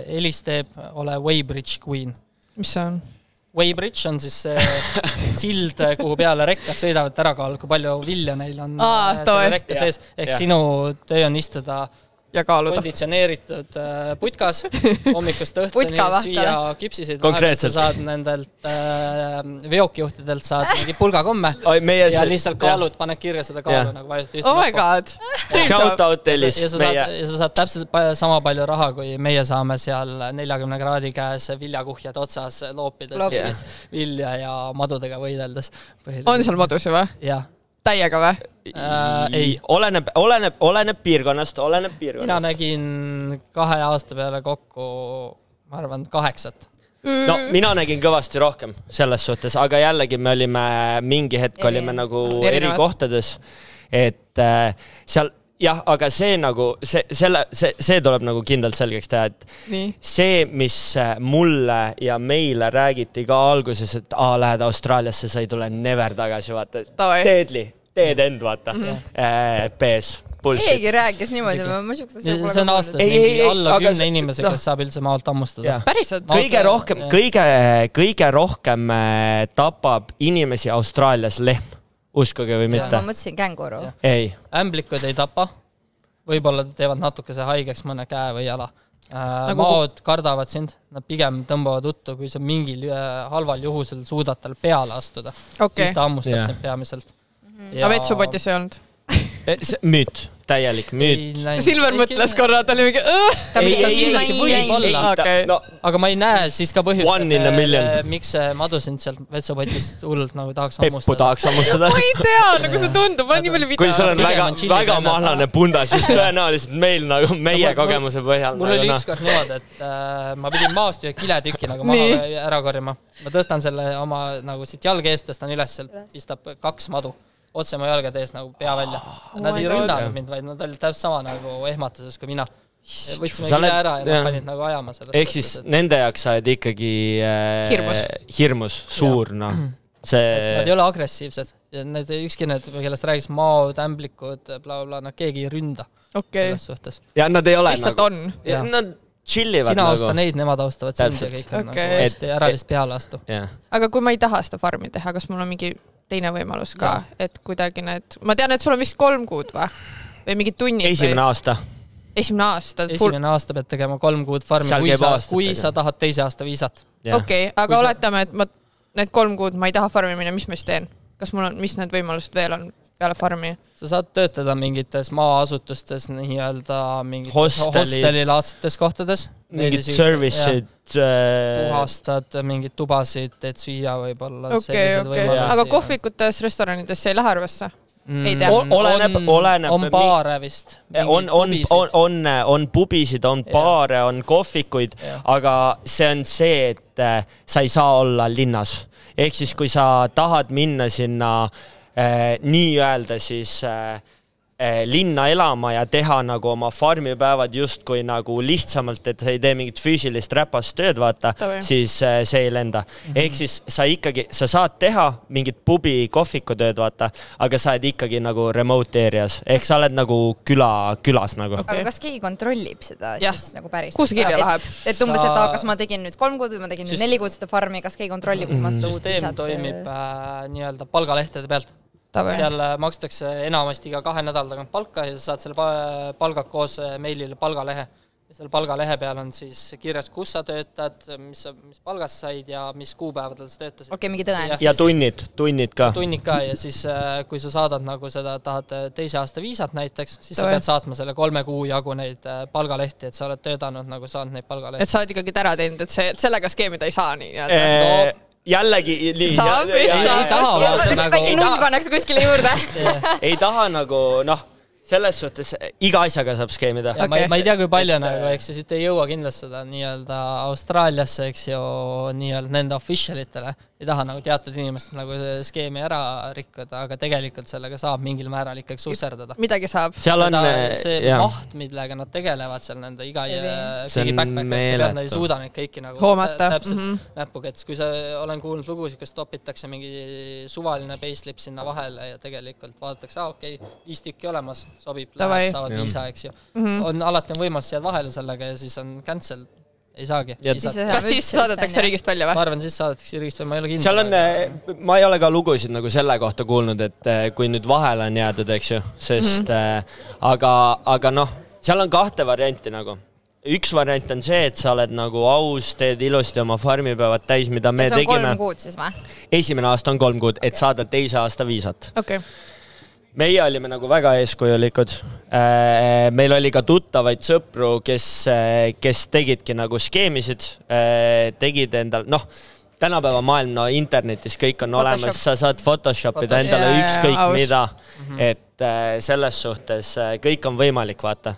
Elis teeb, ole Weybridge Queen. Mis see on? Weybridge on siis sild, kuhu peale rekkad sõidavad ära kaalu, kui palju vilja neil on selle rekka sees. Ehk sinu töö on istuda ja kaaluda. Konditsioneeritud putkas, hommikust õhtuni süüa kipsiseid. Konkreetselt. Saad nendelt veokijuhtidelt saad mingi pulgakomme ja lihtsalt kaalud, paned kirja seda kaalu nagu vajutud. Oh my god. Shout out Elis. Ja sa saad täpselt sama palju raha, kui meie saame seal 40 kraadi käes viljakuhjad otsas loopides vilja ja madudega võideldes. On seal madusi või? Jah. Täiega või? Ei. Oleneb piirkonnast. Mina nägin 2 aasta peale kokku, ma arvan, 8. No, mina nägin kõvasti rohkem selles suhtes, aga jällegi me olime mingi hetk olime nagu eri kohtades, et seal jah, aga see nagu, see tuleb nagu kindlalt selgeks teha, et see, mis mulle ja meile räägiti ka alguses, et lähed Austraaliasse, sa ei tule never tagasi, vaata. Teed end, vaata. PS. Bullshit. Keegi rääkis niimoodi, ma siukest see on aastas mingi alla 10 inimese, kes saab üldse maalt ammustada. Päriselt? Kõige rohkem tapab inimesi Austraalias lehm. Uskuge või mitte? Ma mõtlesin känguru. Ei. Ämblikud ei tapa. Võib-olla teevad natukese haigeks mõne käe või jala. Maod kardavad sind. Nad pigem tõmbavad uttu, kui sa mingil halval juhusel suudad tal peale astuda. Siis ta ammustab sind peamiselt. Aga vetsupotis ei olnud? Müüt, täielik müüt. Silver mõtles korra, ta oli mingi aga ma ei näe siis ka põhjust, miks see madu sind sealt vetsupotist hullult nagu tahaks ammustada. Peppu tahaks ammustada. Ma ei tea, nagu see tundub, ma olen nii palju video. Kui sul on väga mahlane punda, siis tõenäoliselt meil nagu meie kogemuse põhjal. Mul oli ükskord niimoodi, et ma pidin maast ühe kiletüki nagu maha ära korjama. Ma tõstan selle oma nagu siit jalg eest, tõstan üles, pistab 2 madu. Otse mu jalgade ees nagu pea välja. Nad ei rünnanud mind, vaid nad olid täpselt sama nagu ehmatuses kui mina. Võtsime kile ära ja nad panid nagu ajama sellest. Ehk siis nende jaoks sa oled ikkagi hirmus, suur. Nad ei ole agressiivsed. Ükski need, kellest räägis maod, ämblikud, blablabla, nad keegi ei ründa. Selles suhtes. Ja nad ei ole lihtsalt nagu... Nad chillivad sina nagu. Austa neid, nemad austavad sind ja kõik on nagu hästi äralist peale astu. Aga kui ma ei taha seda farmi teha, kas mul on mingi teine võimalus ka, et kuidagi need... Ma tean, et sul on vist 3 kuud või mingid tunnid? Esimene aasta. Esimene aasta pead tegema 3 kuud farmi, kui sa tahad 2 aasta viisat. Okei, aga oletame, et need 3 kuud ma ei taha farmi minna, mis ma siis teen? Kas mul on, mis need võimalused veel on peale farmi? Sa saad töötada mingites maaasutustes, nii-öelda mingites hostelilaadsetes kohtades. Mingid service'id. Puhastad mingid tubasid, teed süüa võib-olla. Aga kohvikutes, restoranides ei lähe arvesse? Ei tea. Oleneb. On baare vist. On pubisid, on baare, on kohvikuid, aga see on see, et sa ei saa olla linnas. Ehk siis, kui sa tahad minna sinna nii öelda siis linna elama ja teha nagu oma farmipäevad justkui nagu lihtsamalt, et sa ei tee mingit füüsilist räpast tööd, vaata, siis see ei lenda. Ehk siis sa saad teha mingit pubi kohviku tööd, vaata, aga sa oled ikkagi nagu remote areas. Ehk sa oled nagu külas nagu. Aga kas keegi kontrollib seda siis nagu päris? Kus kirja läheb? Et umbes, et kas ma tegin nüüd 3 kuud või ma tegin nüüd 4 kuud seda farmi, kas keegi kontrollib, kui ma seda uut süsteem toimib nii-öelda palgalehtede pealt. seal makstakse enamasti iga 2 nädala tagant palka ja sa saad selle palgad koos meilile palgalehe. Ja seal palgalehe peal on siis kirjas, kus sa töötad, mis palgast said ja mis kuupäevadel sa töötasid. Okei, mingi tõne. Ja tunnid ka. Tunnid ka ja siis kui sa saadad nagu seda, tahad 2 aasta viisat näiteks, siis sa pead saatma selle 3 kuu jagu neid palgalehti, et sa oled töötanud nagu saanud neid palgalehti. Et sa oled ikkagi ära teinud, et sellega skeemida ei saa nii. Jällegi saab, väike null pannakse kuskile juurde. Ei taha nagu, selles suhtes iga asjaga saab skeemida. Ma ei tea, kui palju nagu, eks ja siit ei jõua kindlasti seda nii-öelda Austraaliasse, eks ju, nii-öelda nende officialitele. Ei taha nagu teatud inimesed nagu skeemi ära rikkuda, aga tegelikult sellega saab mingil määral ikkagi susserdada. Midagi saab. Seal on see maht, millega nad tegelevad seal nende kõigi backpack'id, nad ei suuda neid kõiki nagu hoomata. Täpselt näpuga, et kui sa olen kuulnud lugusid, kus topitakse mingi suvaline payslip sinna vahele ja tegelikult vaadatakse, okei, 5 tükki olemas, sobib, saavad viisa, eks ju. Alati on võimalus jääd vahele sellega ja siis on cancel. Ei saagi. Kas siis saadetakse riigist välja või? Ma arvan, siis saadetakse riigist välja, ma ei ole kindel. Seal on, ma ei ole ka lugusid nagu selle kohta kuulnud, et kui nüüd vahele on jäädud, eks ju, sest aga seal on 2 varianti nagu. Üks variant on see, et sa oled nagu aus, teed ilusti oma farmipäevad täis, mida me tegime. See on 3 kuud siis või? Esimene aasta on 3 kuud, et saada 2 aasta viisat. Okei. Meie olime nagu väga eeskujulikud. Meil oli ka tuttavaid sõpru, kes tegidki nagu skeemisid, tegid endal, tänapäeva maailm, internetis kõik on olemas, sa saad Photoshopida endale ükskõik mida, et selles suhtes kõik on võimalik, vaata.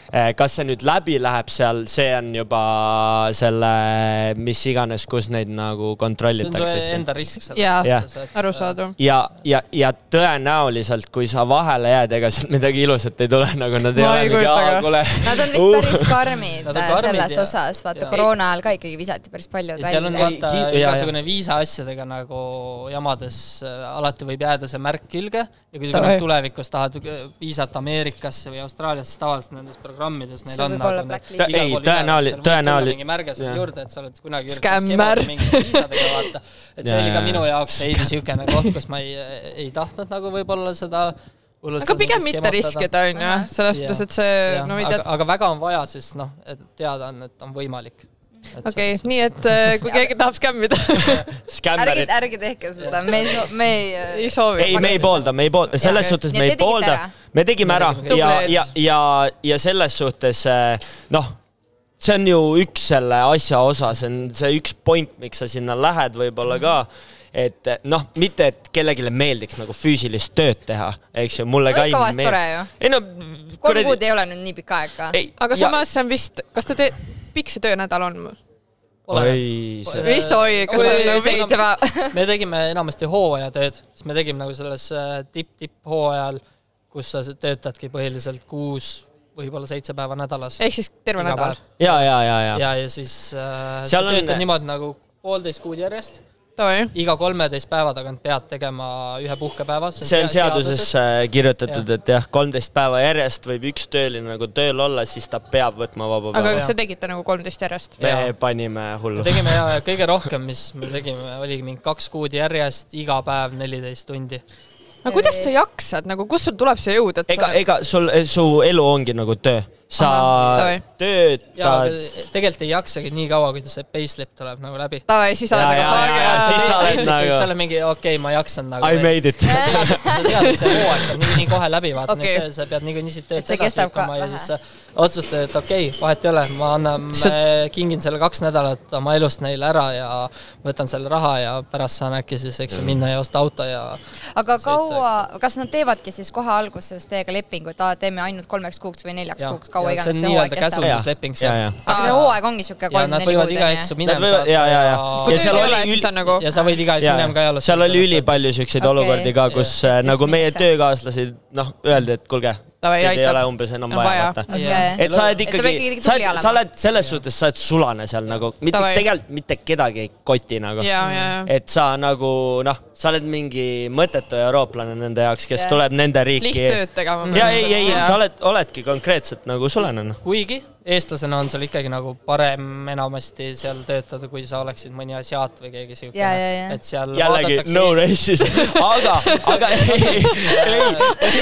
Kas see nüüd läbi läheb seal, see on juba selle, mis iganes, kus neid nagu kontrollitakse. See on enda risk seal. Jaa, aru saadu. Ja tõenäoliselt, kui sa vahele jääd, ega sealt midagi ilusat ei tule, nagu nad ei ole mingi aagule. Nad on vist päris karmid selles osas, vaata koroona ajal ka ikkagi visati päris palju. Ja seal on vaata igasugune viisa asjadega nagu jamades alati võib jääda see märk külge ja kui sa tulevikus tahad viisat Ameerikasse või Austraaliasse tavaliselt nendes programmides neil on nagu tõenäoliselt mingi märge seal juurde, et sa oled kunagi Skämmer. mingi viisadega vaata. Et see oli ka minu jaoks veidi siukene koht, kus ma ei tahtnud nagu võib-olla seda aga pigem mitte riskida on ju, selles suhtes, et see aga väga on vaja siis et teada on, et on võimalik. Okei, nii et kui keegi tahab skämmida. Ärge tehke seda, me ei soovi. Ei, me ei poolda, selles suhtes me ei poolda. Me tegime ära ja selles suhtes, see on ju üks selle asja osa, see on see üks point, miks sa sinna lähed võib-olla ka, et mitte, et kellegile meeldiks nagu füüsilist tööd teha, eks ju, mulle ka ei meeldi. Tore ju. 3 kuud ei ole nüüd nii pikk aeg ka. Aga samas see on vist, kas ta pikk see töönädal on mul? Vist kas me tegime enamasti hooajatööd, siis me tegime nagu selles tipp hooajal, kus sa töötadki põhiliselt 6, võib-olla 7 päeva nädalas. Ehk siis terve nädal? Ja siis sa töötad niimoodi nagu 1,5 kuud järjest. Iga 13 päeva tagant pead tegema ühe puhkepäeva. See on seaduses kirjutatud, et 13 päeva järjest võib üks tööline nagu tööl olla, siis ta peab võtma vaba päeva. Aga kas te tegite nagu 13 järjest? Me panime hullu. Me tegime kõige rohkem, mis me tegime, oligi mingi 2 kuud järjest, iga päev 14 tundi. Aga kuidas sa jaksad? Kus sul tuleb see jõud? Ega su elu ongi nagu töö. Sa töötad. Tegelikult ei jaksagi nii kaua, kui see payslip tuleb nagu läbi. Siis sa oled mingi, okei, ma jaksan nagu. I made it. Sa tead, et see hooaeg saab nii kohe läbi vaata. Sa pead nii siit tööd edasi lükkama ja siis otsustad, et okei, vahet ei ole. Ma kingin selle 2 nädalat oma elust neile ära ja võtan selle raha ja pärast saan äkki siis minna ja osta auto ja... Aga kaua, kas nad teevadki siis kohe alguses teiega lepingu, et teeme ainult 3 kuuks või 4 kuuks? See on nii-öelda käsumusleping seal. Aga see hooaeg ongi siuke 3-4 kuud. Nad võivad iga hetsu minem saada. Ja sa võid iga hetsu minem ka ei ole. Seal oli ülipalju siukseid olukordi ka, kus nagu meie töökaaslasid öeldi, et kuulge, ei ole umbes enam vaja. Et sa oled ikkagi, sa oled selles suhtes, sa oled sulane seal nagu, tegelikult mitte kedagi ei koti nagu. Et sa nagu, sa oled mingi mõttetu eurooplane nende jaoks, kes tuleb nende riiki. Lihttööd tegema. Ei, sa oledki konkreetselt nagu sulane. Kuigi eestlasena on sul ikkagi nagu parem enamasti seal töötada, kui sa oleksid mõni asiaat või keegi siukene. Et seal jällegi no racism. aga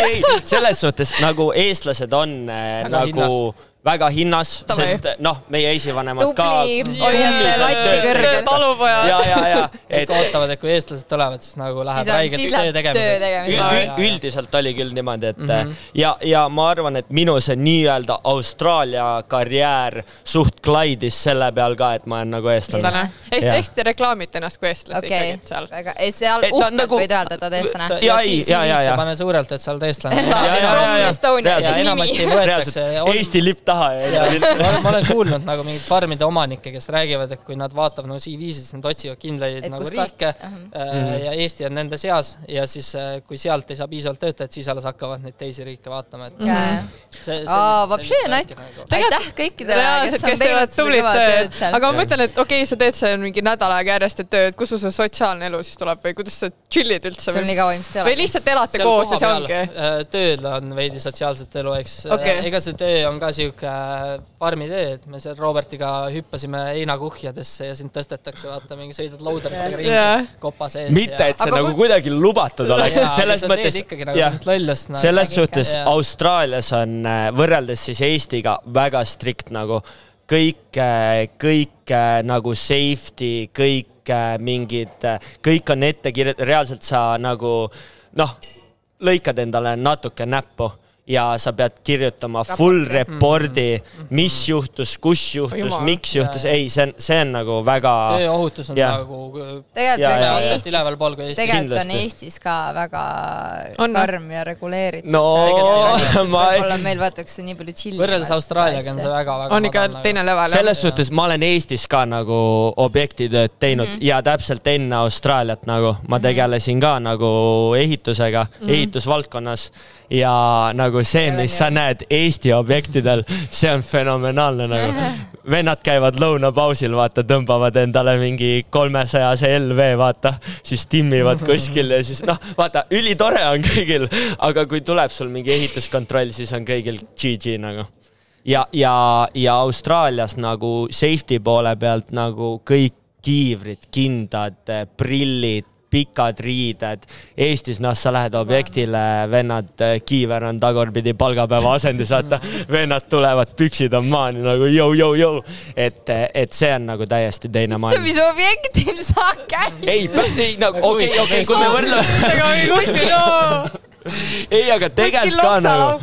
ei, selles suhtes nagu eestlased on nagu väga hinnas, sest meie esivanemad ka talupojad. Et ootavad, et kui eestlased tulevad, siis nagu läheb räigelt töö tegemiseks. Üldiselt oli küll niimoodi, et ja ma arvan, et minu see nii-öelda Austraalia karjäär suht klaidis selle peal ka, et ma olen nagu eestlane. Eks te reklaamite ennast kui eestlasi ikkagi seal. Seal uhkelt võid öelda, et oled eestlane. Ja siis pane suurelt, et sa oled eestlane. Ja enamasti võetakse Eesti lipp taha. Ma olen kuulnud nagu mingid farmide omanikke, kes räägivad, et kui nad vaatavad nagu CV-sid, siis nad otsivad kindlaid nagu riike ja Eesti on nende seas ja siis kui sealt ei saa piisavalt töötajad, siis alles hakkavad neid teisi riike vaatama. Vapšee, naist. Aitäh kõikidele, kes teevad tublit tööd. Aga ma mõtlen, et okei, sa teed seal mingi nädal aega järjest tööd, kus su sotsiaalne elu siis tuleb või kuidas sa chillid üldse? Või lihtsalt elate koos ja see ongi? Tööl on veidi sotsiaalset elu, eks. Ega see töö on ka siuke farmitöö, et me seal Robertiga hüppasime heinakuhjadesse ja sind tõstetakse, vaata, mingi sõidad laudaritega ringi kopa sees. Mitte, et see nagu kuidagi lubatud oleks. Selles suhtes Austraalias on võrreldes siis Eestiga väga strikt nagu kõik nagu safety, kõik mingid, kõik on ette reaalselt sa nagu lõikad endale natuke näppu ja sa pead kirjutama full reporti, mis juhtus, kus juhtus, miks juhtus. Ei, see on nagu väga... Tööohutus on nagu... Tegelikult on Eestis ka väga karm ja reguleeritud. Võib-olla meil võetakse nii palju chilli. Võrreldes Austraaliaga on see väga on ikka teine level. Selles suhtes ma olen Eestis ka nagu objektitööd teinud ja täpselt enne Austraaliat nagu ma tegelesin ka nagu ehitusega, ehitusvaldkonnas ja nagu see, mis sa näed Eesti objektidel, see on fenomenaalne nagu. Vennad käivad lõunapausil, vaata, tõmbavad endale mingi 300 LV, vaata, siis timmivad kuskil ja siis vaata, ülitore on kõigil, aga kui tuleb sul mingi ehituskontroll, siis on kõigil GG nagu. Ja Austraalias nagu safety poole pealt nagu kõik kiivrid, kindad, prillid, pikad riided. Eestis, sa lähed objektile, vennad, kiiver on tagorpidi palgapäeva asendis, vaata, vennad tulevad, püksid on maani nagu jõu. Et see on nagu täiesti teine maailm. See, mis objektil sa käid? Ei, nagu, okei, kui me võrdleme... Ei, aga tegelikult ka nagu...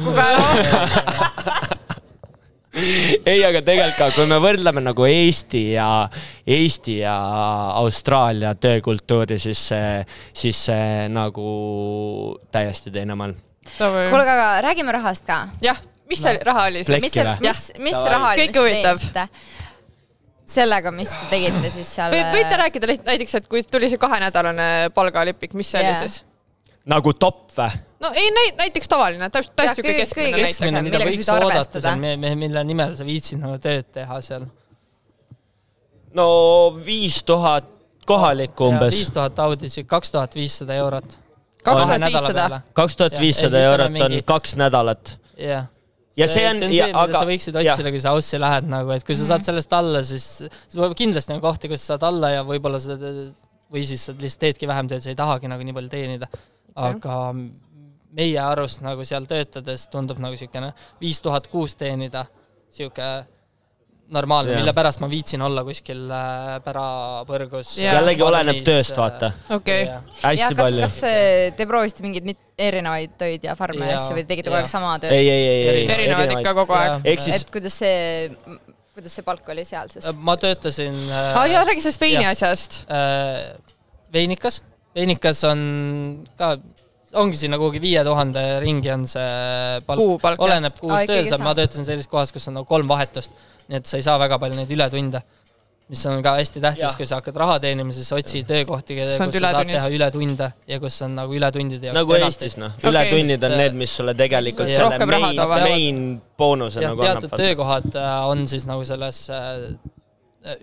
Ei, aga tegelikult ka, kui me võrdleme nagu Eesti ja Austraalia töökultuuri, siis see nagu täiesti teine maailm. Kuule, aga räägime rahast ka. Jah, mis see raha oli? Mis raha oli, mis te teeksite? Sellega, mis te tegite siis seal... Võite rääkida näiteks, et kui tuli see 2-nädalane palgalipik, mis see oli siis? Nagu top või? No ei, näiteks tavaline, täpselt siuke keskmine näiteks. Mida võiks oodata, mille nimel sa viitsid nagu tööd teha seal? No 5000 kohalikku umbes. 5000 audis, 2500 eurot. 2500? 2500 eurot on 2 nädalat. Jah. Ja see on see, mida sa võiksid otsida, kui sa aussi lähed nagu, et kui sa saad sellest alla, siis kindlasti on kohti, kus sa saad alla ja võib-olla või siis sa lihtsalt teedki vähem tööd, sa ei tahagi nagu nii palju teenida. Aga meie arust nagu seal töötades tundub nagu siukene 5000 kuus teenida siuke normaalne, mille pärast ma viitsin olla kuskil pärapõrgus. Jällegi oleneb tööst, vaata. Hästi palju. Kas te proovisite mingeid erinevaid töid ja farmi asju või tegite kogu aeg sama tööd? Ei. Erinevaid ikka kogu aeg. Et kuidas see palk oli seal siis? Ma töötasin... räägi sellest veini asjast. Veinikas on ka, ongi sinna kuhugi 5000 ringi on see palk. Oleneb kuus tööl saab. Ma töötasin sellises kohas, kus on 3 vahetust, nii et sa ei saa väga palju neid ületunde, mis on ka hästi tähtis, kui sa hakkad raha teenima, siis otsi töökohti, kus sa saad teha ületunde ja kus on nagu ületundide jaoks. Nagu Eestis, ületunnid on need, mis sulle tegelikult selle main boonuse nagu annab. Teatud töökohad on siis nagu selles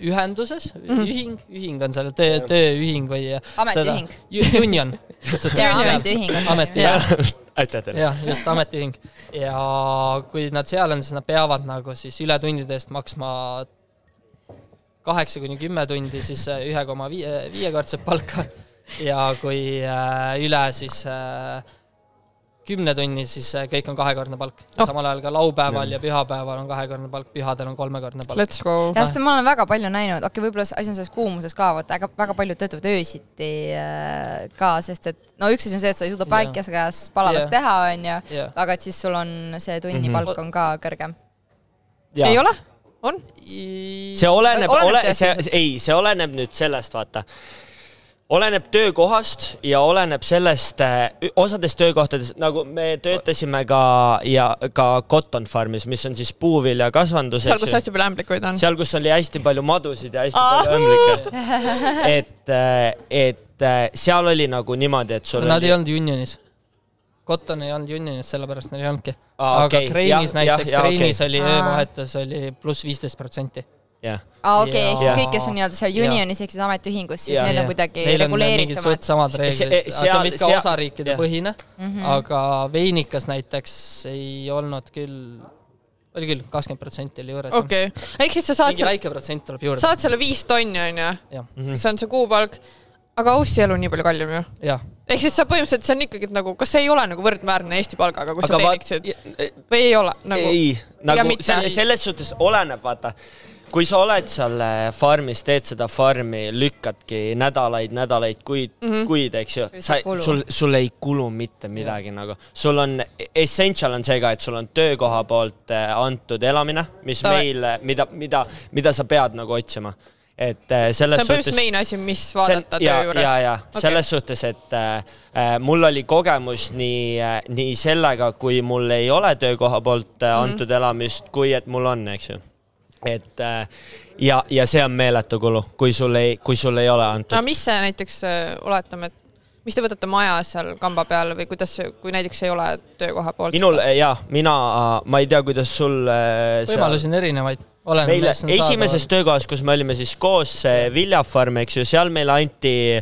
ühenduses, ühing on selle tööühing või ametiühing. Union. Ametiühing on. aitäh teile. jah, just ametiühing. Ja kui nad seal on, siis nad peavad nagu siis ületundide eest maksma 8-10 tundi, siis 1,5-kordset palka. Ja kui üle siis 10 tunni, siis kõik on 2-kordne palk. Samal ajal ka laupäeval ja pühapäeval on 2-kordne palk, pühadel on 3-kordne palk. Let's go. Tähest ma olen väga palju näinud, võib-olla asi on selles kuumuses ka, väga palju töötavad öösiti ka, sest et üks asi on see, et sa ei suuda päikese käes palavast teha, aga et siis sul on see tunni palk on ka kõrgem. Ei ole? On? See oleneb nüüd sellest, vaata. Oleneb töökohast ja oleneb sellest, osades töökohtades, nagu me töötasime ka Cotton Farmis, mis on siis puuvilja kasvandus. Seal, kus hästi palju ämblikuid on. Seal, kus oli hästi palju madusid ja hästi palju ämblikke. Et seal oli nagu niimoodi, et sul Nad ei olnud unionis. Cotton ei olnud unionis, sellepärast neil ei olnudki. Aga Kreinis näiteks, Kreinis oli öövahetus oli pluss 15%. Okei, siis kõik, kes on seal unionis ehk siis ametiühingus, siis need on kuidagi reguleeritumad. Neil on mingid suht samad reeglid. See on vist ka osariikide põhine, aga Veinikas näiteks ei olnud oli küll 20% oli juures. Okei. Ehk siis sa saad mingi väike protsent tuleb juurde. Saad selle 5 tonni, on ju? See on see kuupalk. Aga Aussi elu nii palju kallim ju. Ehk siis sa põhimõtteliselt, see on ikkagi nagu, kas see ei ole nagu võrdväärne Eesti palgaga, kus sa teeniksid? Või ei ole? Ei, selles suhtes oleneb, vaata. Kui sa oled seal farmis, teed seda farmi, lükkadki nädalaid, kuid, eks ju, sul ei kulu mitte midagi nagu. Sul on, essential on see ka, et sul on töökoha poolt antud elamine, mis meil, mida sa pead nagu otsima. See on põhimõtteliselt mein asi, mis vaadata töö juures. Selles suhtes, et mul oli kogemus nii sellega, kui mul ei ole töökoha poolt antud elamist, kui et mul on, eks ju. Ja see on meeletu kulu, kui sul ei ole antud. Aga mis see näiteks oletame, et mis te võtate maja seal kamba peale või kuidas, kui näiteks ei ole töökoha poolt? Ma ei tea, kuidas sul võimalusi on erinevaid. Meile esimeses töökohas, kus me olime siis koos Viljafarm, eks ju, seal meil anti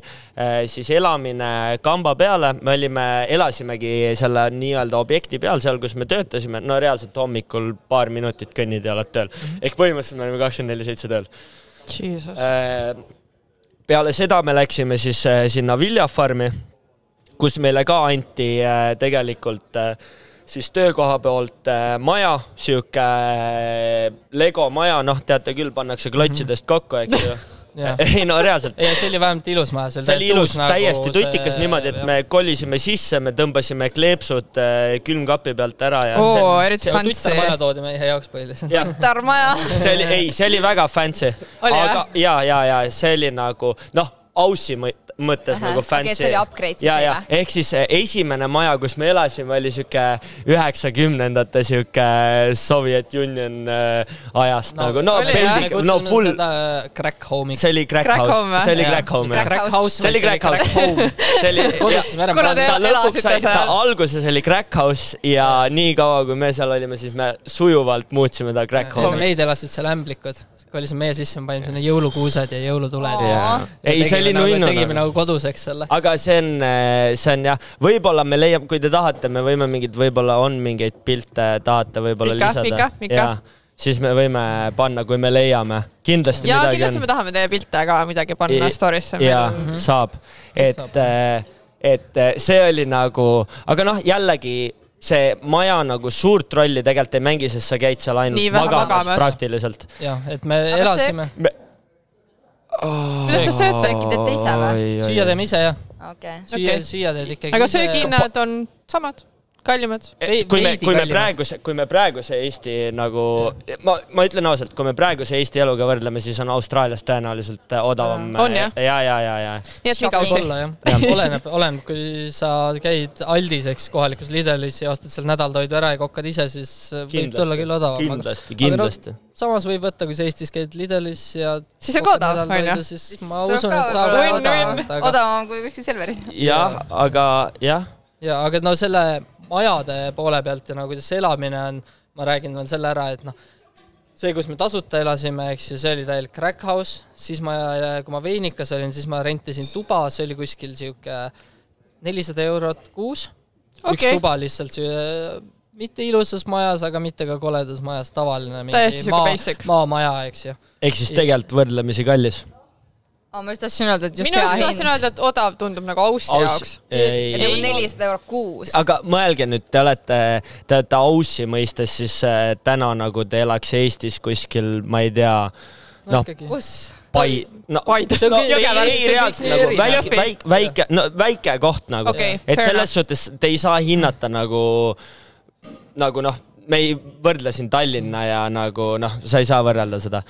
siis elamine kamba peale, me elasimegi selle nii-öelda objekti peal, seal kus me töötasime, no reaalselt hommikul paar minutit kõnnid ja oled tööl. Ehk põhimõtteliselt me olime 24/7 tööl. Jesus. Peale seda me läksime siis sinna Viljafarmi, kus meile ka anti tegelikult siis töökoha poolt maja, siuke Lego maja, teate küll, pannakse klotsidest kokku, eks ju. Ei, no reaalselt. See oli vähemalt ilus maja. See oli ilus, täiesti tutikas niimoodi, et me kolisime sisse, me tõmbasime kleepsud külmkapi pealt ära. Eriti fancy. Tuttarmaja toodi meie jaoks põhiliselt. Tuttarmaja. See oli väga fancy. Ja see oli nagu, Aussi mõttes nagu fancy. See oli upgrade siis meile. Ehk siis esimene maja, kus me elasime, oli siuke 90-ndate siuke Soviet Union ajast nagu. Full crack home'iks. See oli crack house. See oli crack home. See oli crack house. Ta alguses oli crack house ja nii kaua, kui me seal olime, siis me sujuvalt muutsime ta crack home. Meid elasid seal ämblikud. Kui oli see meie sisse, me panime sinna jõulukuused ja jõulutuled. Ei, see oli nuinnu. Tegime nagu koduseks selle. Aga see on jah, võib-olla me leiab, kui te tahate, me võime võib-olla on mingeid pilte tahate võib-olla lisada. Mika. Siis me võime panna, kui me leiame. Kindlasti midagi on. Kindlasti me tahame teie pilte ka midagi panna storisse. Saab. Et see oli nagu, aga jällegi see maja nagu suurt rolli tegelikult ei mängi, sest sa käid seal ainult magamas praktiliselt. Jah, et me elasime. Kuidas te sööd sa äkki teete ise või? Süüa teeme ise, jah. Süüa teed ikkagi. Aga söögihinnad on samad? Kallimad? Kui me praeguse Eesti nagu, ma ütlen ausalt, kui me praeguse Eesti eluga võrdleme, siis on Austraalias tõenäoliselt odavam. On jah? Ja. Nii et Mika Aussi. Oleneb, kui sa käid Aldiseks kohalikus Lidlis ja ostad seal nädaltoidu ära ja kokkad ise, siis võib tulla küll odavam. Kindlasti. Samas võib võtta, kui sa Eestis käid Lidlis ja siis on ka odav, on ju? Siis ma usun, et saab odavam kui kuskil Selveris. Jah, aga jah. Ja, aga selle majade poole pealt ja kuidas see elamine on, ma räägin veel selle ära, et see, kus me tasuta elasime, eks ju, see oli täielik crack house, siis kui ma Veinikas olin, siis ma rentisin tuba, see oli kuskil siuke 400 € kuus. üks tuba lihtsalt mitte ilusas majas, aga mitte ka koledas majas, tavaline maamaja, eks ju. Ehk siis tegelikult võrdlemisi kallis. Ma just tahtsin öelda, et just hea hind. Minu tahtsin öelda, et odav tundub nagu Aussi jaoks. Ja 400 € kuus. Aga mõelge nüüd, te olete Aussi mõistes, siis täna nagu te elaks Eestis kuskil, ma ei tea, kus? Paides. Väike koht nagu. Et selles suhtes te ei saa hinnata nagu me ei võrdle siin Tallinna ja nagu sa ei saa võrrelda seda.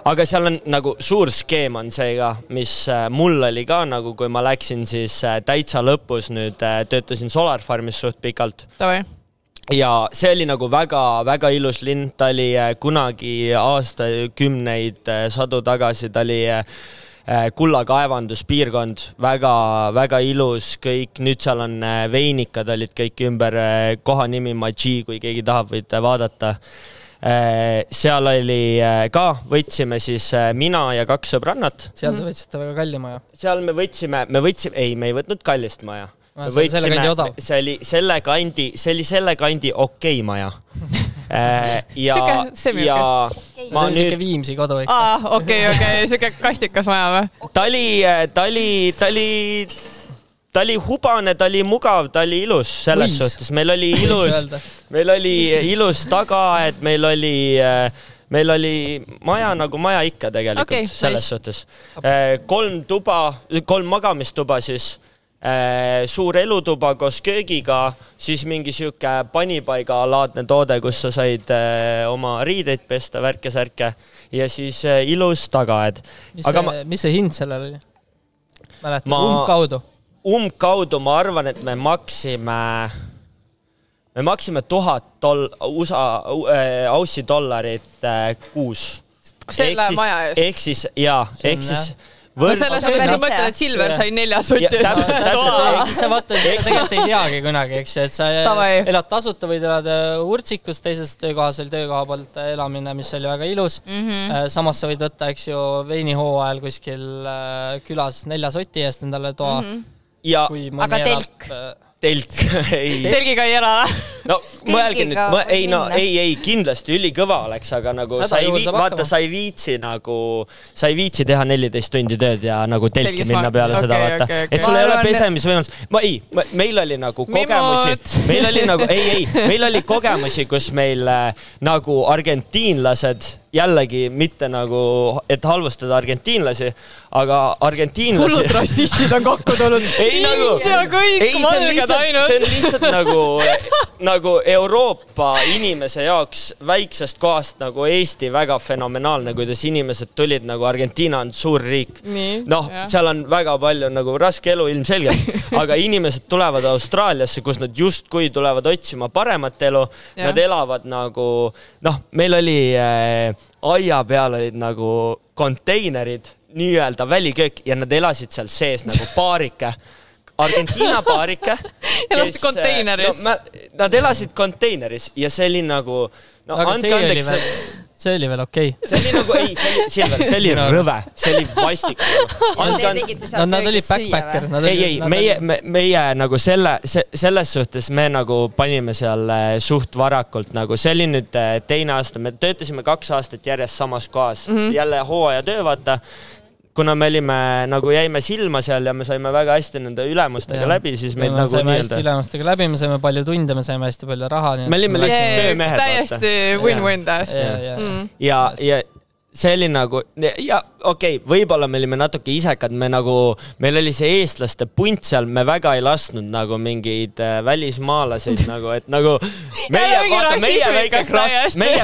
Aga seal on nagu suur skeem on see ka, mis mul oli ka nagu, kui ma läksin siis täitsa lõpus nüüd, töötasin Solar Farmis suht pikalt. Ja see oli nagu väga ilus linn, ta oli kunagi aastakümneid sadu tagasi, ta oli kullakaevanduspiirkond, väga ilus kõik, nüüd seal on veinikad olid kõik ümber, koha nimi Maji, kui keegi tahab, võite vaadata. Seal oli ka, võtsime siis mina ja 2 sõbrannat. Seal te võtsite väga kalli maja? Seal me ei võtnud kallist maja. See oli selle kandi okei maja. See on siuke Viimsi kodu ikka. Okei, siuke kastikas maja või? Ta oli hubane, ta oli mugav, ta oli ilus selles suhtes. Meil oli ilus tagaed, meil oli maja nagu maja ikka tegelikult selles suhtes. 3 magamistuba siis. Suur elutuba koos köögiga, siis mingi siuke panipaiga laadne toode, kus sa said oma riideid pesta, värke-särke ja siis ilus tagaed. Mis see hind sellel oli? Mäletad, umbkaudu ma arvan, et me maksime $1000 Aussi dollarit kuus. Selle maja eest? Ehk siis selles mõttes sa mõtled, et Silver sai 4 sutti. Sa vaata, sa tegelikult ei teagi kunagi, eks ju, et sa elad tasuta või elad Urtsikus, teises töökohas oli töökoha poolt elamine, mis oli väga ilus. Samas sa võid võtta, eks ju, veinihoo ajal kuskil külas 4 soti eest endale toa. Aga telk? Telgiga ei ela. No mõelge nüüd, ei, kindlasti ülikõva oleks, aga nagu sa ei viitsi teha 14 tundi tööd ja nagu telki minna peale seda vaata. Et sul ei ole pesemisvõimalus. Meil oli nagu kogemusi, meil oli kogemusi, kus meil nagu argentiinlased, jällegi mitte nagu, et halvustada argentiinlasi, aga argentiinlasi... Hullud rassistid on kokku tulnud. India kõik, valged ainult. See on lihtsalt nagu Euroopa inimese jaoks väiksest kohast nagu Eesti väga fenomenaalne, kuidas inimesed tulid nagu Argentiina on suur riik. Seal on väga palju nagu raske elu ilmselgelt, aga inimesed tulevad Austraaliasse, kus nad justkui tulevad otsima paremat elu. Nad elavad nagu, meil oli aia peal olid nagu konteinerid, nii-öelda väliköök ja nad elasid seal sees nagu paarike. Argentiina paarike. Elasid konteineris. Nad elasid konteineris ja see oli nagu... Aga see oli veel okei. See oli nagu, see oli rõve, see oli vastik. Nad olid backpacker. Meie nagu selles suhtes me nagu panime seal suht varakult nagu, see oli nüüd teine aasta, me töötasime 2 aastat järjest samas kohas, jälle hooaja töö vaata, kuna me olime, nagu jäime silma seal ja me saime väga hästi nende ülemustega läbi, siis meid nagu saime hästi ülemustega läbi, me saime palju tunde, me saime hästi palju raha. Me olime lihtsalt töömehed. Täiesti win-win täiesti. Ja see oli nagu, ja okei, võib-olla me olime natuke isekad, meil oli see eestlaste punt seal, me väga ei lasknud nagu mingeid välismaalaseid nagu, et nagu meie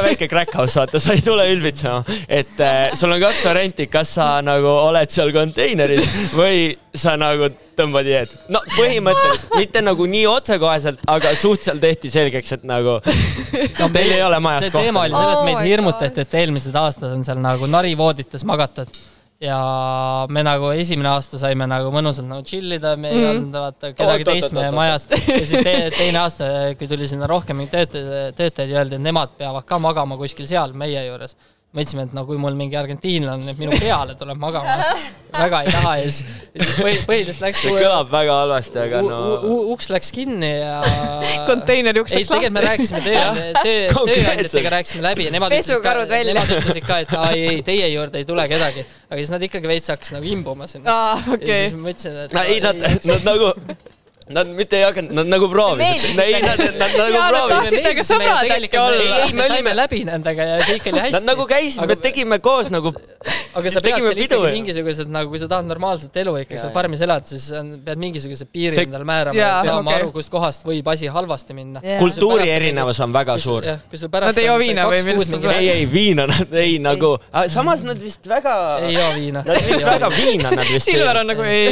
väike crackhouse, vaata, sa ei tule ülbitsema, et sul on 2 varianti, kas sa nagu oled seal konteineris või sa nagu tõmbad jääd. No põhimõtteliselt, mitte nagu nii otsekoheselt, aga suht seal tehti selgeks, et nagu teil ei ole majas kohta. See teema oli selles meid hirmutati, et eelmised aastad on seal nagu narivoodites magatud ja me nagu esimene aasta saime nagu mõnusalt nagu chillida, me ei olnud vaata kedagi teist meie majas ja siis teine aasta, kui tuli sinna rohkem töötajaid, öeldi, et nemad peavad ka magama kuskil seal meie juures. mõtlesime, et no kui mul mingi argentiinlane minu peale tuleb magama, väga ei taha ja siis põhiliselt läks see kõlab väga halvasti, aga uks läks kinni ja konteineri uks läks lahti. Tegelikult me rääkisime tööandjatega rääkisime läbi ja nemad ütlesid ka, et ei, teie juurde ei tule kedagi, aga siis nad ikkagi veits hakkas nagu imbuma sinna. Ja siis mõtlesin, et nad nagu Nad mitte ei hakanud, nad nagu proovisid. Nad nagu proovisid. Tahtsid aga sõbrad äkki olla. Me olime läbi nendega ja kõik oli hästi. Nad nagu käisid, me tegime koos nagu... Aga sa pead seal ikkagi mingisugused, nagu kui sa tahad normaalset elu ikka seal farmis elada, siis pead mingisugused piiri endal määrama ja saama aru, kust kohast võib asi halvasti minna. Kultuuri erinevus on väga suur. Nad ei joo viina või millest? Ei, viina, nad ei nagu... Samas nad vist väga... Ei joo viina. Nad vist väga viina, nad vist... Silver on nagu ei...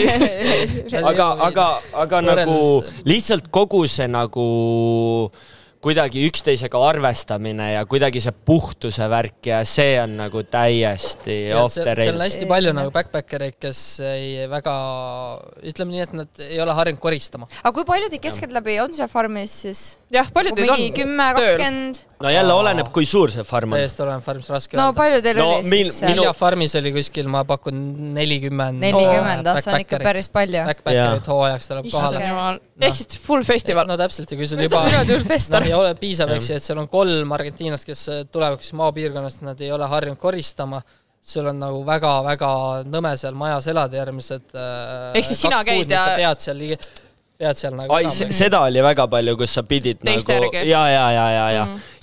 Aga nagu lihtsalt kogu see nagu kuidagi üksteisega arvestamine ja kuidagi see puhtuse värk ja see on nagu täiesti off the rails. See on hästi palju nagu backpackereid, kes ei väga, ütleme nii, et nad ei ole harjunud koristama. Aga kui palju teid keskeltläbi on see farmis siis? Jah, palju teid on 10-20? No jälle oleneb, kui suur see farm on. Täiesti oleneb farmis raske. No palju teil oli siis? Vilja farmis oli kuskil, ma pakun 40. 40, see on ikka päris palju. Backpackerid hooajaks tuleb kohale. Ehk siis full festival. No täpselt, ja kui sul juba ei ole piisav, eks, et seal on 3 argentiinlast, kes tulevad maapiirkonnast, nad ei ole harjunud koristama. Sul on nagu väga-väga nõme seal majas elada järgmised 2 kuud, mis sa pead seal nagu... Seda oli väga palju, kus sa pidid teiste nagu...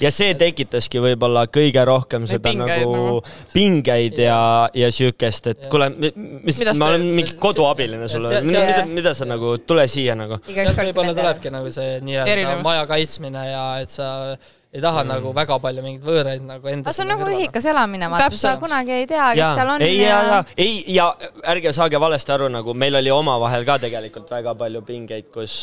Ja see tekitaski võib-olla kõige rohkem seda nagu pingeid ja süükest, et kuule, ma olen mingi koduabiline sulle. Mida sa nagu, tule siia nagu? Võib-olla tulebki nagu see nii-öelda maja kaitsmine ja et sa... ei taha nagu väga palju mingid võõraid nagu enda... See on nagu ühikas elamine, vaata, sa kunagi ei tea, kes seal on. Ja ärge saage valesti aru, nagu meil oli oma vahel ka tegelikult väga palju pingeid, kus...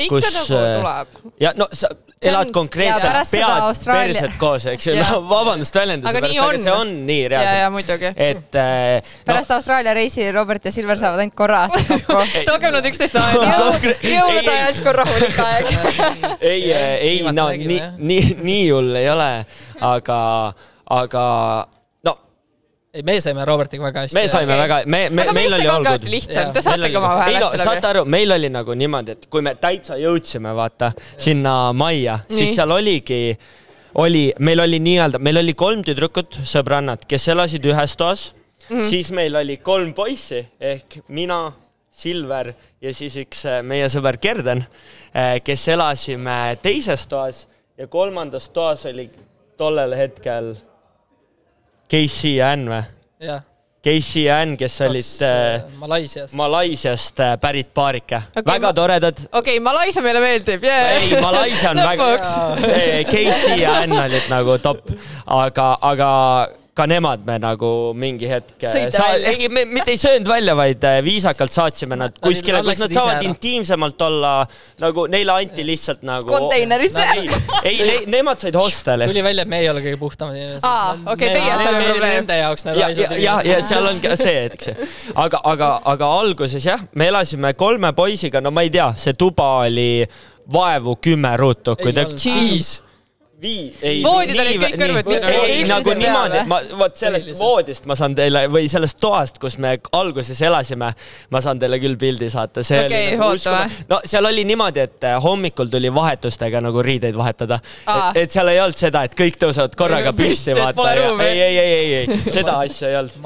Ikka nagu tuleb. Ja no sa elad konkreetselt pead perset koos, eks ju, no vabandust väljenduse pärast, aga see on nii reaalselt. Ja muidugi. Pärast Austraalia reisi Robert ja Silver saavad ainult korra aastat kokku. Tooge nad üksteist aega. Jõulude ajal korra hulik aeg. Ei, nii hull ei ole, aga no... Me saime Robertiga väga hästi. Me saime väga... Aga meil oli olgud. Lihtsalt, te saategi oma vahel hästi läbi. Saate aru, meil oli nagu niimoodi, et kui me täitsa jõudsime, vaata, sinna majja, siis seal oligi... Meil oli nii-öelda... Meil oli 3 tüdrukut, sõbrannad, kes elasid ühes toas, siis meil oli 3 poissi, ehk mina, Silver ja siis üks meie sõber Gerden, kes elasime teises toas ja 3. toas oli tollel hetkel Casey ja Ann või? Jah. Casey ja Ann, kes olid Malaisiast pärit paarike. Väga toredad. Okei, Malaisia meile meeldib. Ei, Malaisia on väga... Casey ja Ann olid nagu top. Aga ka nemad me nagu mingi hetk... Mitte ei söönud välja, vaid viisakalt saatsime nad kuskile, kus nad saavad intiimsemalt olla, nagu neile anti lihtsalt nagu... Konteinerisse. Ei, nemad said hosteli. Tuli välja, et me ei ole kõige puhtamad inimesed. Okei, teie selle probleem. Nende jaoks need asjad. Ja seal on see, eks. Aga alguses jah, me elasime 3 poisiga, no ma ei tea, see tuba oli vaevu 10 ruutu. Jeez. Voodid olid kõik kõrvuti. Ei, nagu niimoodi, et sellest voodist ma saan teile, või sellest toast, kus me alguses elasime, ma saan teile küll pildi saata. Okei, oota või? No seal oli niimoodi, et hommikul tuli vahetustega nagu riideid vahetada. Et seal ei olnud seda, et kõik tõusevad korraga püsti, vaata. Ei, seda asja ei olnud.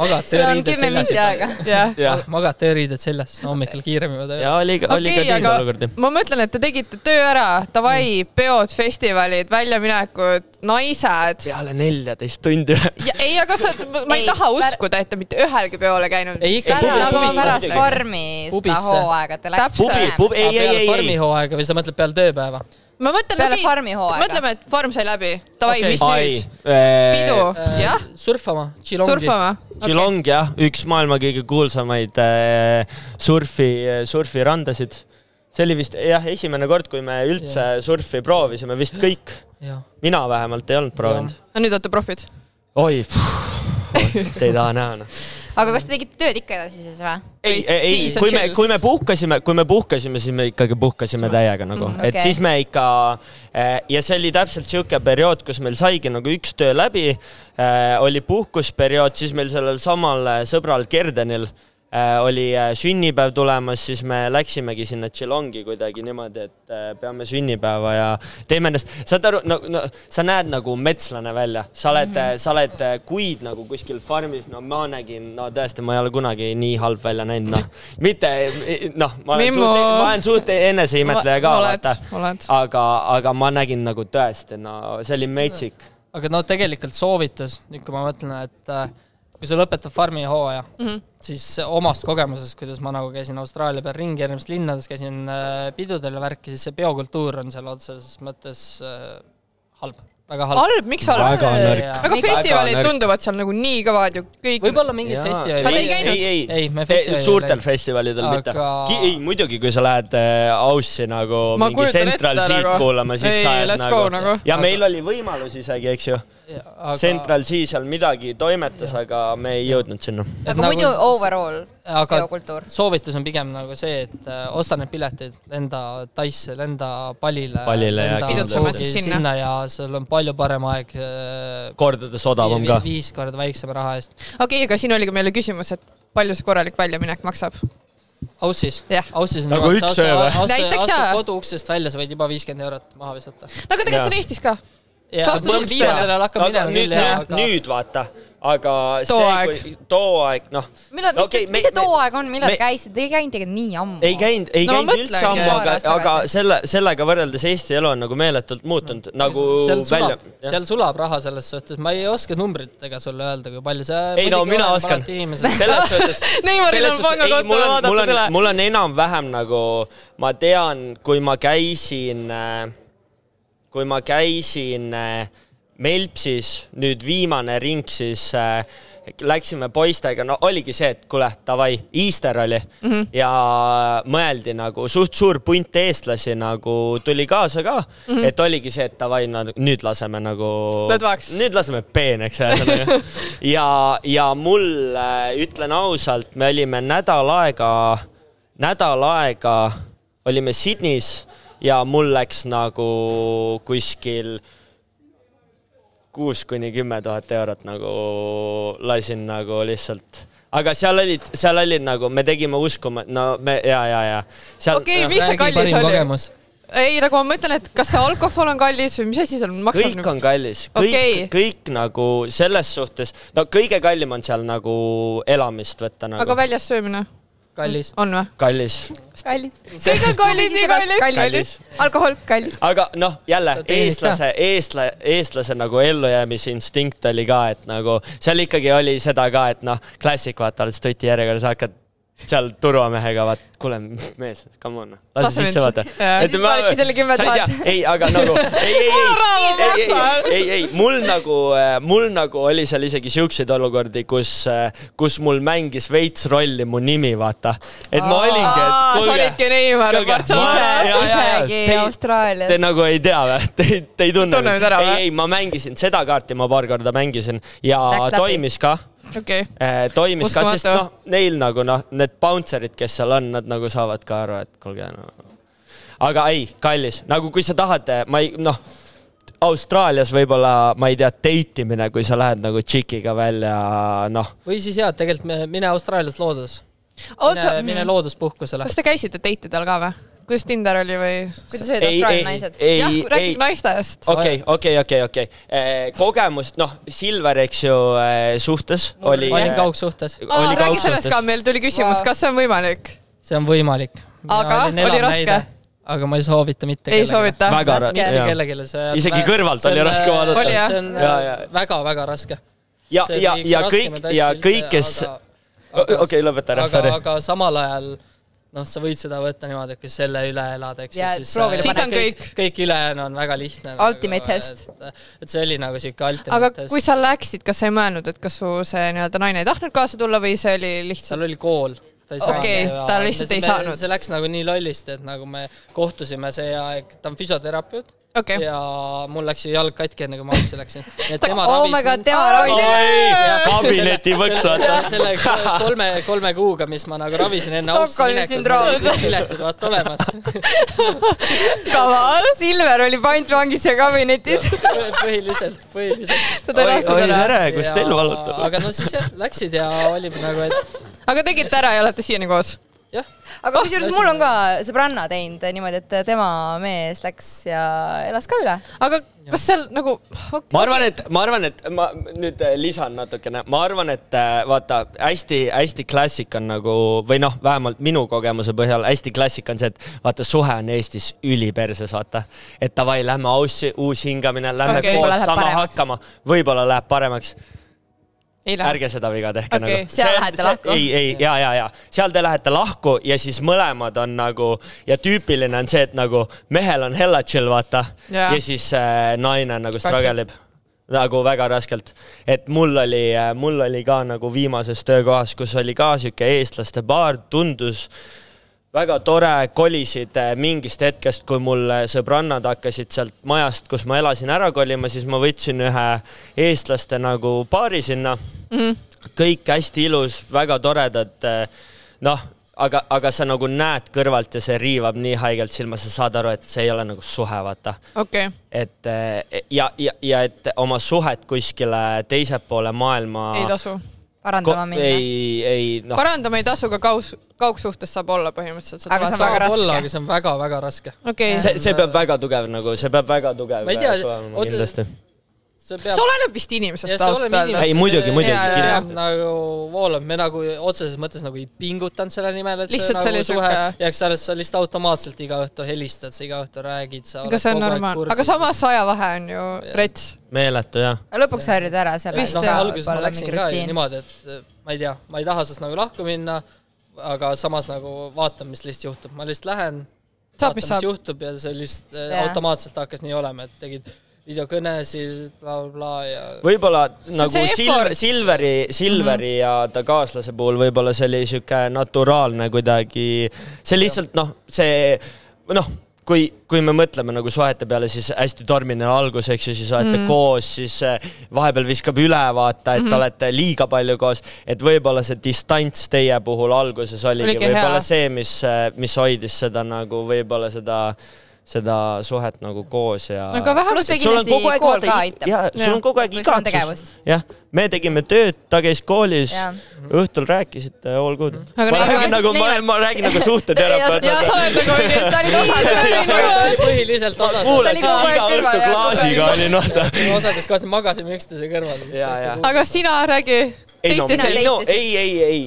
Magad tööriided seljas, hommikul kiiremad. Ja oli ka teisi olukordi. Ma mõtlen, et te tegite töö ära, tavai, peod, festivalid, välja mine naised. Peale 14 tundi. Ei, aga ma ei taha uskuda, et te mitte ühelgi peole käinud. Ei, ikka pärast farmi seda hooaega. Peale farmi hooaega või sa mõtled peale tööpäeva? Ma mõtlen, peale farmi hooaega. Mõtleme, et farm sai läbi. Tavai, mis nüüd? Pidu, jah? Surfama, Chilongi. Chilong, jah. Üks maailma kõige kuulsamaid surfirandasid. See oli vist esimene kord, kui me üldse surfi proovisime, vist kõik. Mina vähemalt ei olnud proovinud. Nüüd olete profid? Oi, te ei taha näha. aga kas te tegite tööd ikka edasi siis või? Ei, kui me puhkasime, siis me ikkagi puhkasime täiega nagu, et siis me ikka ja see oli täpselt siuke periood, kus meil saigi nagu üks töö läbi, oli puhkusperiood, siis meil sellel samal sõbral Gerdenil oli sünnipäev tulemas, siis me läksimegi sinna Geelongi kuidagi niimoodi, et peame sünnipäeva ja teeme ennast, saad aru, sa näed nagu metslane välja, sa oled kuid nagu kuskil farmis, ma nägin, tõesti, ma ei ole kunagi nii halb välja näinud, mitte, ma olen suht eneseimetleja ka, aga ma nägin nagu tõesti, see oli metsik. Aga tegelikult soovitus, nüüd kui ma mõtlen, et kui sa lõpetad farmi hooaja, siis omast kogemusest, kuidas ma nagu käisin Austraalia peal ringi järgmist linnades, käisin pidudel ja värki, siis see biokultuur on seal otseses mõttes halb. Väga halb. Halb, miks halb? Väga nõrk. Aga festivalid tunduvad seal nagu nii kõvad ju kõik. Võib-olla mingid festivalid. Aga te ei käinud? Ei, me festivalid. Suurtel festivalidel mitte. Ei, muidugi, kui sa lähed Aussi nagu mingi Central Seat kuulama, siis sa oled nagu. Ja meil oli võimalus isegi, eks ju. Central Sea seal midagi toimetas, aga me ei jõudnud sinna. Aga muidu overall biokultuur. Soovitus on pigem nagu see, et osta need piletid, lenda Taisse, lenda Palile sinna ja seal on palju parem aeg. Kordades odavam ka. 5 korda väiksema raha eest. Okei, aga siin oligi meile küsimus, et palju see korralik väljaminek maksab? Aussis? Aussis on nagu üks öö või? Aasta kodu uksest välja, sa võid juba 50 € maha visata. Aga tegelikult see on Eestis ka. Nüüd vaata, aga too aeg, mis see too aeg on, millal käisid? Te ei käinud tegelikult nii ammu. Ei käinud üldse ammu, aga sellega võrreldes Eesti elu on nagu meeletult muutunud. Seal sulab raha selles suhtes. Ma ei oska numbritega sulle öelda, kui palju see... Ei, mina oskan. Selles suhtes... Neimaril on pangakontole vaadata üle. Mul on enam vähem nagu... Ma tean, kui ma käisin Melpsis, nüüd viimane ring, siis läksime poistega, oligi see, et kuule, tavai, Easter oli ja mõeldi nagu suht suur punt eestlasi nagu tuli kaasa ka, et oligi see, et tavai, nüüd laseme nagu nüüd laseme peeneks ja mul, ütlen ausalt, me olime nädal aega olime Sydneys ja mul läks nagu kuskil 6-10 000 € nagu lasin nagu lihtsalt. Aga seal olid nagu, me tegime uskuma, Okei, mis see kallis oli? Ei, nagu ma mõtlen, et kas see alkohol on kallis või mis asi seal maksab? Kõik on kallis. Kõik nagu selles suhtes, kõige kallim on seal nagu elamist võtta nagu. Aga väljas söömine? Kallis. On või? Kallis. Kõik on kallis. Alkohol, kallis. Aga jälle, eestlase nagu ellujäämise instinkt oli ka, et nagu seal ikkagi oli seda ka, et klassik vaata, oled stuti järjekorras, hakkad seal turvamehega, vaat, kuule, mees, come on, lase sisse vaata. Siis validki selle 10 000. Ei, aga nagu, ei, mul nagu oli seal isegi siukseid olukordi, kus mul mängis veits rolli mu nimi, vaata. Et ma olingi, et kuulge. Sa olidki Neimar, isegi Austraalias. Te nagu ei tea või? Te ei tunne. Ei, ma mängisin, seda kaarti ma paar korda mängisin ja toimis ka. Toimis ka, sest neil nagu need bouncerid, kes seal on, nad nagu saavad ka aru, et kuulge, aga ei, kallis, nagu kui sa tahad, Austraalias võib-olla, ma ei tea, deitimine, kui sa lähed nagu tšikiga välja, Või siis tegelikult mine Austraalias loodus. Mine looduspuhkusele. Kas te käisite deitidel ka või? Kuidas Tinder oli või? Kuidas olid Austraalia naised? Jah, räägid naistest. Okei. Kogemus, Silver, eks ju, suhtes oli... Olin kaugsuhtes. Räägi sellest ka, meil tuli küsimus, kas see on võimalik? See on võimalik. Aga oli raske? Aga ma ei soovita mitte kellegi. Ei soovita? Väga raske. Isegi kõrvalt oli raske vaadata. See on väga-väga raske. Ja kõik, kes... Okei, lõpeta ära, sorry. Aga samal ajal... sa võid seda võtta niimoodi, et kui selle üle elad, eks siis on kõik ülejäänu on väga lihtne. Ultimate test. Et see oli nagu siuke ultimate test. Aga kui sa läksid, kas sa ei mõelnud, et kas su see naine ei tahtnud kaasa tulla või see oli lihtsalt? Seal oli kool. Ta lihtsalt ei saanud. See läks nagu nii lollist, et nagu me kohtusime see aeg, ta on füsioterapeut ja mul läks ju jalg katki enne, kui ma autisse läksin. Oh my god, tema ravis. Kabineti võks vaata. Selle 3 kuuga, mis ma nagu ravisin enne Stockholmi sündroom. Piletid vaat olemas. Kaval. Silver oli pantvangis ja kabinetis. Põhiliselt. Oi, tere, kus teil valutab? Aga no siis läksid ja olime nagu, et... Aga tegite ära ja olete siiani koos? Jah. Aga kusjuures mul on ka sõbranna teinud niimoodi, et tema mees läks ja elas ka üle. Aga kas seal nagu... Ma arvan, et ma nüüd lisan natukene. Ma arvan, et vaata, hästi klassik on nagu, või noh, vähemalt minu kogemuse põhjal, hästi klassik on see, et vaata, suhe on Eestis üliperses, vaata. Et tavai, lähme uus hingamine, lähme koos sama hakkama. Võib-olla läheb paremaks. Ärge seda viga tehke nagu. Seal lähete lahku? Ei, ja. Seal te lähete lahku ja siis mõlemad on nagu, ja tüüpiline on see, et nagu mehel on hella chill, vaata, ja siis naine nagu struggleb nagu väga raskelt. Et mul oli ka nagu viimases töökohas, kus oli ka süke eestlaste baar, tundus väga tore, kolisid mingist hetkest, kui mul sõbrannad hakkasid sealt majast, kus ma elasin ära kolima, siis ma võtsin ühe eestlaste nagu baari sinna. Kõik hästi ilus, väga toredad, noh, aga sa nagu näed kõrvalt ja see riivab nii haigelt silma, sa saad aru, et see ei ole nagu suhe, vaata. Et, ja et oma suhet kuskile teise poole maailma... Ei tasu. Parandama minna. No. Parandama ei tasu, aga kaugsuhtes saab olla põhimõtteliselt. Aga see on väga raske. Aga see on väga raske. See peab väga tugev nagu, see peab väga tugev. Ma ei tea, see oleneb vist inimesest aastal. Ei, muidugi. Nagu voolab, me nagu otseses mõttes nagu ei pingutanud selle nimel, et lihtsalt see nagu suhe jääks alles, sa lihtsalt automaatselt iga õhtu helistad, sa iga õhtu räägid. Aga see on normaal. Aga samas ajavahe on ju rets. Meeletu, jah. Lõpuks harjud ära selle. Alguses ma läksin ka niimoodi, et ma ei tea, ma ei taha sest nagu lahku minna, aga samas nagu vaatan, mis lihtsalt juhtub. Ma lihtsalt lähen, vaatan, mis juhtub ja see lihtsalt automaatselt hakkas nii olema, et tegid videokõnesid, bla ja... Võib-olla nagu Silveri ja ta kaaslase puhul võib-olla see oli siuke naturaalne kuidagi. See lihtsalt, kui me mõtleme nagu suhete peale, siis hästi tormine algus, eks ju, siis olete koos, siis vahepeal viskab üle vaata, et olete liiga palju koos, et võib-olla see distants teie puhul alguses oligi võib-olla see, mis hoidis seda nagu võib-olla seda suhet nagu koos ja... Aga vähemalt kindlasti kool ka aitab. Sul on kogu aeg igatsus. Jah, me tegime tööd, ta käis koolis, õhtul rääkisid all good. Ma räägin nagu suhteterapeut. Ja sa oled nagu sa olid osas. Põhiliselt osas. Iga õhtu klaasiga oli nohta. Osades kohti magasime üksteise kõrval. Aga sina räägi... Ei,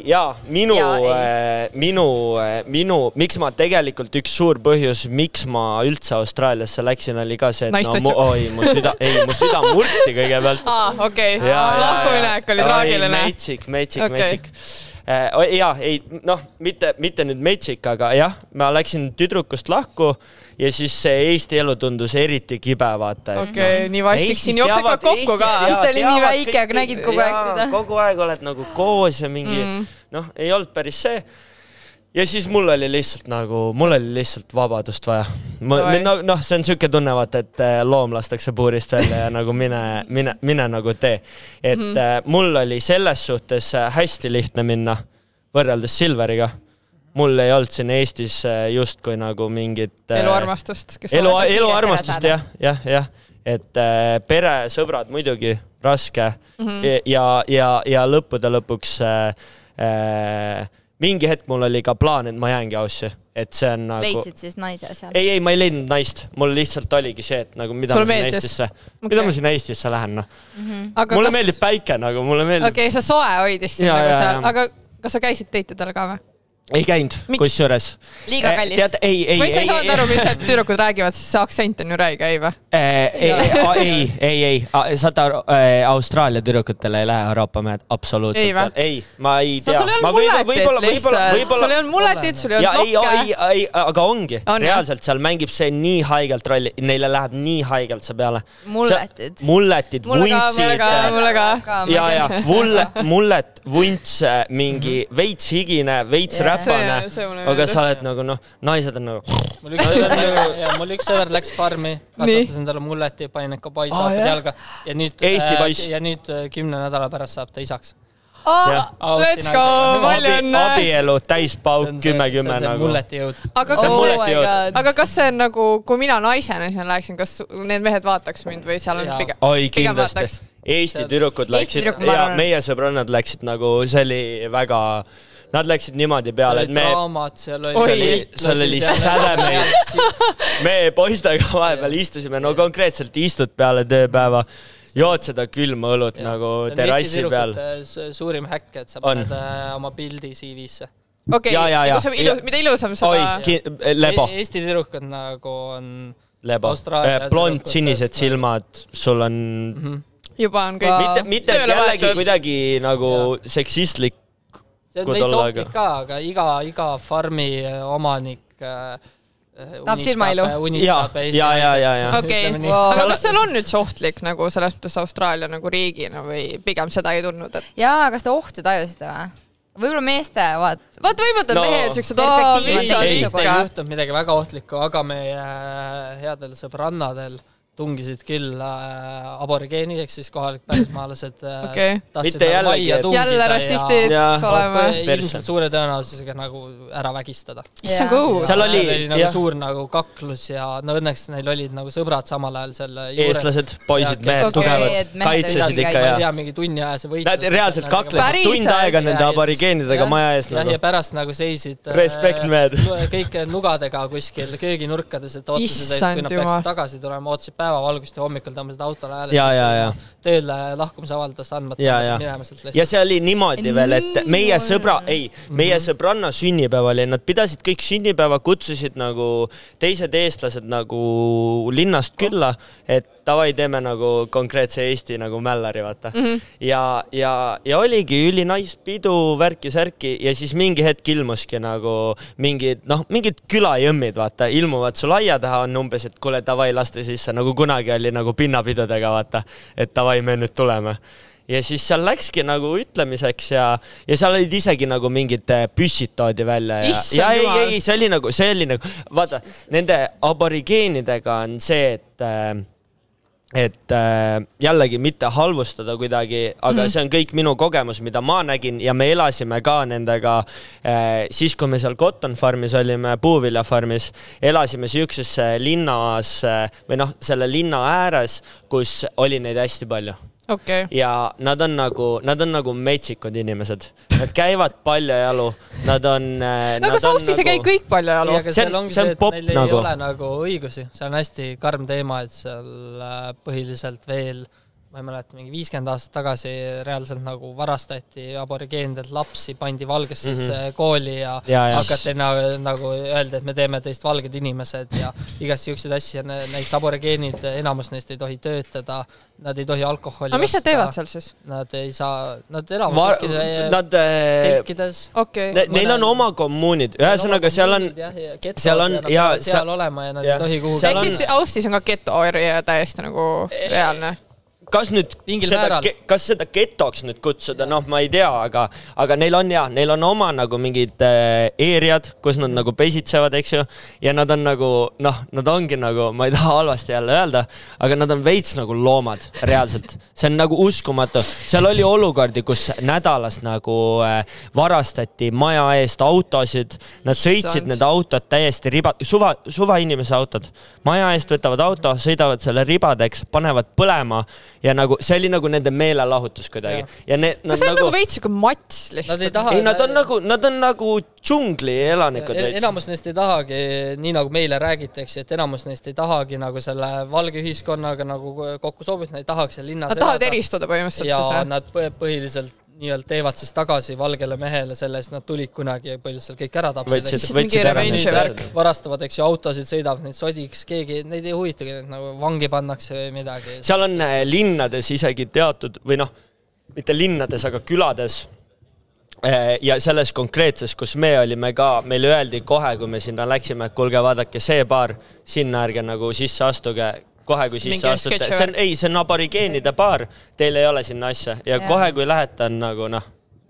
jaa, miks ma tegelikult üks suur põhjus, miks ma üldse Austraaliasse läksin, oli ka see, et mu süda murti kõigepealt. Okei, lahkuminek oli traagiline. Metsik. Mitte nüüd metsik, aga jah, ma läksin tüdrukust lahku ja siis see Eesti elu tundus eriti kibe, vaata. Nii vastik siin jooksed ka kokku ka. Siis ta oli nii väike, aga nägid kogu aeg teda. Kogu aeg oled nagu koos ja mingi, ei olnud päris see. Ja siis mul oli lihtsalt vabadust vaja. See on süke tunne, vaata, et loom lastakse puurist välja ja nagu mine nagu tee. Et mul oli selles suhtes hästi lihtne minna võrreldes Silveriga. Mul ei olnud siin Eestis justkui nagu mingit... Eluarmastust. Eluarmastust, jah. Et pere, sõbrad muidugi raske ja lõppude lõpuks mingi hetk mul oli ka plaan, et ma jäängi Aussi. Et see on nagu... Leidsid siis naise seal? Ei, ma ei leidnud naist. Mul lihtsalt oligi see, et nagu mida ma siin Eestisse lähen. Mulle meeldib päike nagu, Okei, sa soe hoidis siin nagu seal. Aga kas sa käisid teitudel ka või? Ei käinud, kus juures. Liiga kallis. Või sa ei saanud aru, mis need tüdrukud räägivad, sest see aktsent on ju räige, ei või? Ei. Saad aru, Austraalia tüdrukutele ei lähe Euroopa mehed absoluutselt. Ei, ma ei tea. Sul ei olnud mulletid lihtsalt. Sul ei olnud mulletid, sul ei olnud lokke. Aga ongi. Reaalselt seal mängib see nii haigelt rolli. Neile läheb nii haigelt see peale. Mulletid, vuntsid. Mulle ka. Mullet, vunts, mingi veits higine, veits räpp. räpane, aga sa oled nagu naised on nagu mul üks sõber läks farmi, kasvatas endale mulleti, panin need kabaisaapid jalga ja nüüd 10 nädala pärast saab ta isaks. Let's go, palju õnne! Abielu, täispauk, 10-10 nagu. Mulleti jõud. Aga kas see on nagu, kui mina naisena siin läheksin, kas need mehed vaataks mind või seal on pigem? Oi, kindlasti. Eesti tüdrukud läksid ja meie sõbrannad läksid nagu, see oli väga... Nad läksid niimoodi peale, et seal oli sädemeid. Me poistega vahepeal istusime, konkreetselt istud peale tööpäeva, jood seda külma õlut nagu terrassi peal. Suurim häkk, et sa paned oma pildi CV-sse. Okei, mida ilusam seda... Lebo. Eesti tüdrukud nagu on... Lebo. Blond, sinised silmad, sul on... Juba on kõik... Mitte jällegi kuidagi nagu seksistlik. See on veits ohtlik ka, aga iga farmi omanik unistab Eesti naisest. Okei, aga kas seal on üldse ohtlik nagu selles mõttes Austraalia nagu riigina või pigem seda ei tulnud? Jaa, kas te ohtu tajusite või? Võib-olla meeste vaat võimud on mehed siuksed ei juhtunud midagi väga ohtlikku, aga meie headel sõbrannadel tungisid küll aborigeenid, ehk siis kohalik pärismaalased tahtsid majja tungida jälle rassistid oleme. Ilmselt suure tõenäosusega nagu ära vägistada. Issand kui seal oli nagu suur nagu kaklus ja õnneks neil olid nagu sõbrad samal ajal selle juures. Eestlased, poisid, mehed tugevad, kaitsesid ikka ma ei tea, mingi tunni aja see võitlus. Nad reaalselt kaklesid tund aega nende aborigeenidega maja ees. Ja pärast nagu seisid kõik nugadega kuskil kööginurkades, et ootasid, et kui nad peaksid tagasi tulema, ootasid päevavalgust ja hommikul tõmbasid autole hääletas tööle lahkumisavaldust andmata minema sealt lihtsalt. Ja see oli niimoodi veel, et meie sõbranna sünnipäev oli, nad pidasid kõik sünnipäeva, kutsusid nagu teised eestlased nagu linnast külla, et davai teeme nagu konkreetse Eesti nagu mällari, vaata. Ja oligi ülinaispidu, värki-särki ja siis mingi hetk ilmuski nagu mingid külajõmmid, vaata, ilmuvad sul aia taha on umbes, et kuule, davai laste sisse, nagu kunagi oli nagu pinnapidudega, vaata, et davai, me nüüd tuleme. Ja siis seal läkski nagu ütlemiseks ja seal olid isegi nagu mingid püssid toodi välja. Ja ei, see oli nagu, vaata, nende aborigeenidega on see, et jällegi mitte halvustada kuidagi, aga see on kõik minu kogemus, mida ma nägin ja me elasime ka nendega siis, kui me seal Cotton farmis olime, puuviljafarmis, elasime siukses linnas või selle linna ääres, kus oli neid hästi palju. Ja nad on nagu metsikud inimesed. Nad käivad paljajalu, nad on... Aga Saustis ei käi kõik paljajalu. Seal ongi see, et neil ei ole nagu õigusi. See on hästi karm teema, et seal põhiliselt veel, ma ei mäleta, mingi 50 aastat tagasi reaalselt nagu varastati aborigeenidelt lapsi, pandi valgesse kooli ja hakati nagu öelda, et me teeme teist valged inimesed ja igast siukseid asja. Näiteks aborigeenid, enamus neist ei tohi töötada, nad ei tohi alkoholi osta. Aga mis nad teevad seal siis? Nad ei saa, nad elavad telkides. Neil on oma kommuunid. Ühesõnaga, seal on seal olema ja nad ei tohi kuhugi. Ehk siis Austis on ka geto ja täiesti nagu reaalne. Kas seda getoks nüüd kutsuda, ma ei tea, aga neil on oma nagu mingid eeriad, kus nad nagu pesitsevad, eks ju, ja nad on nagu, nad ongi nagu, ma ei taha halvasti jälle öelda, aga nad on veits nagu loomad, reaalselt. See on nagu uskumatu. Seal oli olukordi, kus nädalas nagu varastati maja eest autosid, nad sõitsid need autod täiesti suva inimese autod. Maja eest võtavad auto, sõidavad selle ribadeks, panevad põlema ja nagu, see oli nagu nende meelelahutus kuidagi. No see on nagu veits siuke mats lihtsalt. Nad on nagu džungli elanikud. Enamus neist ei tahagi, nii nagu meile räägitakse, et enamus neist ei tahagi nagu selle valge ühiskonnaga nagu kokku sobit, nad ei tahaks seal linnas nad tahavad eristuda põhimõtteliselt. Ja nad põhiliselt nii-öelda teevad siis tagasi valgele mehele selle, sest nad tulid kunagi ja põhiliselt kõik ära tapsid. Varastavad, eks ju, autosid, sõidavad neid sodiks, keegi, neid ei huvitagi, nagu vangi pannakse või midagi. Seal on linnades isegi teatud, või mitte linnades, aga külades ja selles konkreetses, kus me olime ka, meile öeldi kohe, kui me sinna läksime, et kuulge, vaadake see baar, sinna ärge nagu sisse astuge, kohe kui sisse astute. See on aborigeenide baar, teil ei ole sinna asja ja kohe kui lähete on nagu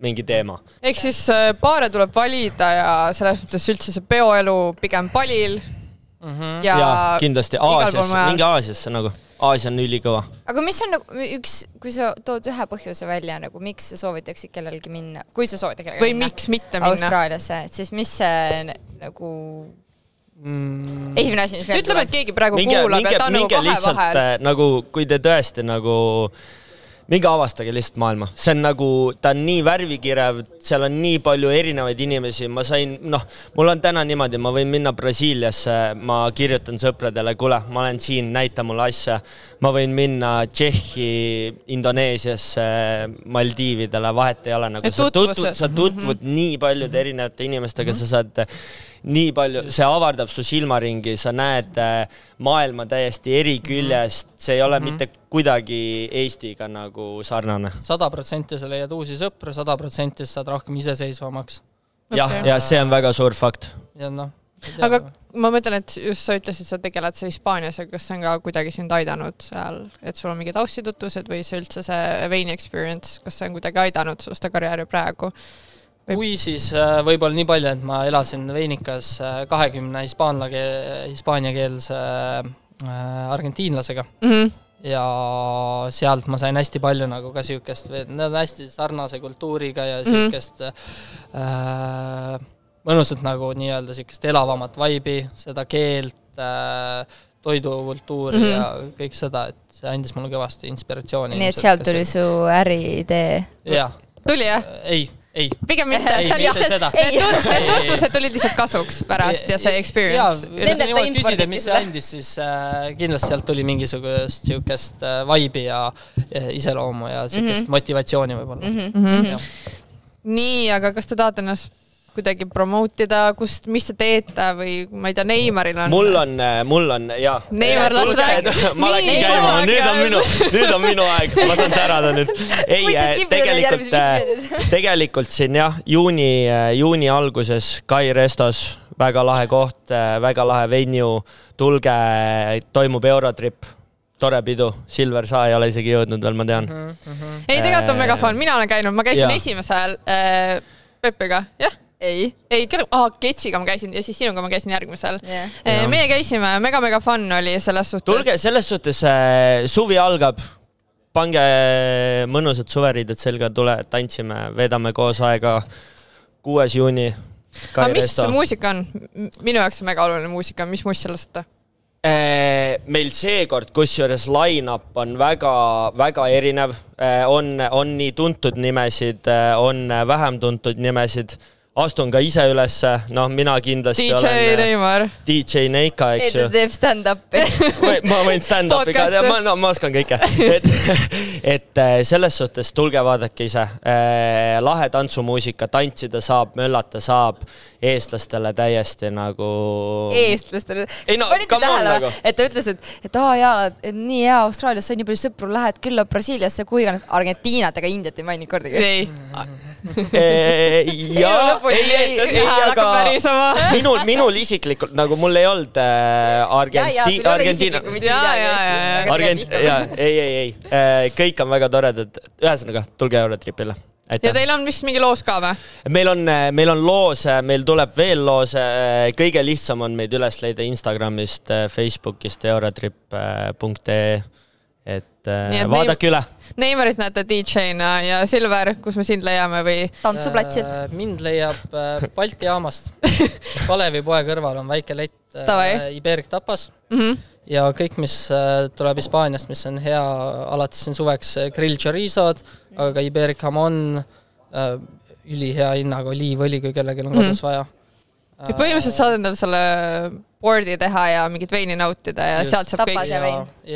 mingi teema. Ehk siis paare tuleb valida ja selles mõttes üldse see peoelu pigem palil ja kindlasti mingi Aasiasse nagu. Aasia on ülikõva. Aga mis on nagu kui sa tood ühe põhjuse välja, nagu miks sa soovitaksid kellelgi minna, kui sa soovitad kellelgi minna? Või miks mitte minna? Austraaliasse, siis mis see nagu esimene asi, mis meil ütleme, et keegi praegu kuulab ja ta nagu kahe vahel. Nagu, kui te tõesti nagu minge avastage lihtsalt maailma. See on nagu, ta on nii värvikirev, seal on nii palju erinevaid inimesi. Ma sain, mul on täna niimoodi, ma võin minna Brasiiliasse, ma kirjutan sõpradele, kuule, ma olen siin, näita mulle asja. Ma võin minna Tšehhi, Indoneesiasse, Maldiividele, vahet ei ole. Nagu, sa tutvud nii paljude erinevate inimestega, sa saad nii palju, see avardab su silmaringi, sa näed maailma täiesti eri küljest, see ei ole mitte kuidagi Eestiga nagu sarnane. 100% sa leiad uusi sõpru, 100% saad rohkem iseseisvamaks. Ja see on väga suur fakt. Ja aga ma mõtlen, et just sa ütlesid, sa tegeled see Hispaanias ja kas see on ka kuidagi sind aidanud seal, et sul on mingid taustitutused või see üldse see veini experience, kas see on kuidagi aidanud sul seda karjääri praegu? Kui siis võib-olla nii palju, et ma elasin Veinikas 20 hispaaniakeelse argentiinlasega ja sealt ma sain hästi palju nagu ka siukest, nad on hästi sarnase kultuuriga ja siukest mõnusat nagu nii-öelda siukest elavamat vaibi, seda keelt, toidukultuuri ja kõik seda, et see andis mulle kõvasti inspiratsiooni. Nii et sealt tuli su äriidee? Jah. Tuli jah? Ei. Pigem mitte. Need tutvused tulid lihtsalt kasuks pärast ja see experience. Ja kui sa niimoodi küsid, et mis see andis, siis kindlasti sealt tuli mingisugust siukest vaibi ja iseloomu ja siukest motivatsiooni võib-olla. Nii, aga kas te tahate ennast kuidagi promootida, mis te teete või ma ei tea, Neimaril on? Mul on, jaa. Neimar las rääk. Ma läksin käima, nüüd on minu aeg, ma saan särada nüüd. Ei, tegelikult siin jah, juuni alguses Kai Restos, väga lahe koht, väga lahe venue, tulge, toimub Eurotrip. Tore pidu, Silver Saa ei ole isegi jõudnud veel, ma tean. Ei, tegelikult on mega fun, mina olen käinud, ma käisin esimesel Peppiga, jah? Ei, Ketsiga ma käisin ja siis sinuga ma käisin järgmisel. Meie käisime, mega fun oli selles suhtes. Tulge, selles suhtes suvi algab, pange mõnusad suveriided selga, tule, tantsime, veedame koos aega 6. juuni. Aga mis muusika on? Minu jaoks on mega oluline muusika, mis muist sellest? Meil seekord, kusjuures line-up on väga erinev, on nii tuntud nimesid, on vähem tuntud nimesid. Astun ka ise ülesse, mina kindlasti DJ Neimar. DJ Neika, eks ju. Teeb stand-upi. Ma võin stand-upi ka, ma oskan kõike. Et selles suhtes tulge vaadake ise. Lahe tantsumuusika, tantsida saab, möllata saab, eestlastele täiesti nagu... Eestlastele? Ei no, come on nagu. Et ta ütles, et nii hea Austraalias sai nii palju sõpru, lähed külla Brasiiliasse, kui Argentiinat ega Indiat ei maini kordagi. aga minul isiklikult, nagu mul ei olnud Argentiina. Ei. Kõik on väga toredad. Ühesõnaga, tulge Eurotripile. Ja teil on vist mingi loos ka või? Meil on loos, meil tuleb veel loos. Kõige lihtsam on meid üles leida Instagramist, Facebookist, eurotrip.ee. Et vaadake üle. Neimarit näete DJ-na ja Silver, kus me sind leiame või? Tantsuplatsilt. Mind leiab Balti jaamast. Kalevi poe kõrval on väike lett Iberic tapas. Ja kõik, mis tuleb Hispaaniast, mis on hea alates siin suveks grill chorizod, aga ka Iberic jamon, üli hea hinnaga oliivõli, kui kellelgi on kodus vaja. Ja põhimõtteliselt saad endal selle boardi teha ja mingit veini nautida ja sealt saab kõik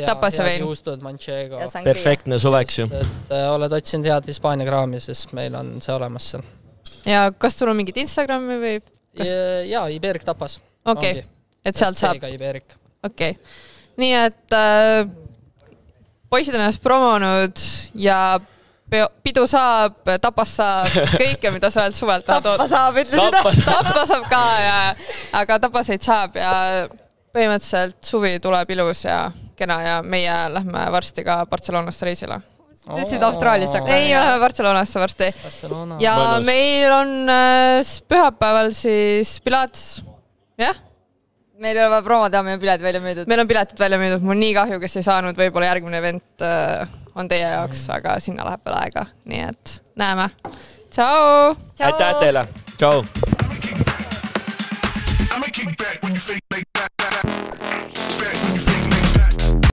tapas ja vein. Juustud, manchego. Perfektne suveks ju. Et oled otsinud head Hispaania kraami, sest meil on see olemas seal. Ja kas sul on mingit Instagrami või? Jaa, Iberic tapas. Okei, et sealt saab. Okei. Nii et poisid on ennast promonud ja pidu saab, tapas saab, kõike, mida sa oled suvelt. Tappa saab, ütle seda. Tappa saab ka, aga tapaseid saab ja põhimõtteliselt suvi tuleb ilus ja kena ja meie lähme varsti ka Barcelonast reisile. Tõstsid Austraalias aga? Ei, oleme Barcelonasse varsti. Barcelona. Ja Mõnus. meil on pühapäeval siis Pilates. Jah? Meil ei ole vaja promo teha, meil on piletid välja müüdud. Meil on piletid välja müüdud, mul nii kahju, kes ei saanud, võib-olla järgmine event on teie jaoks, aga sinna läheb veel aega, nii et näeme. Ciao! Aitäh teile! Ciao! I'ma kick back when you fake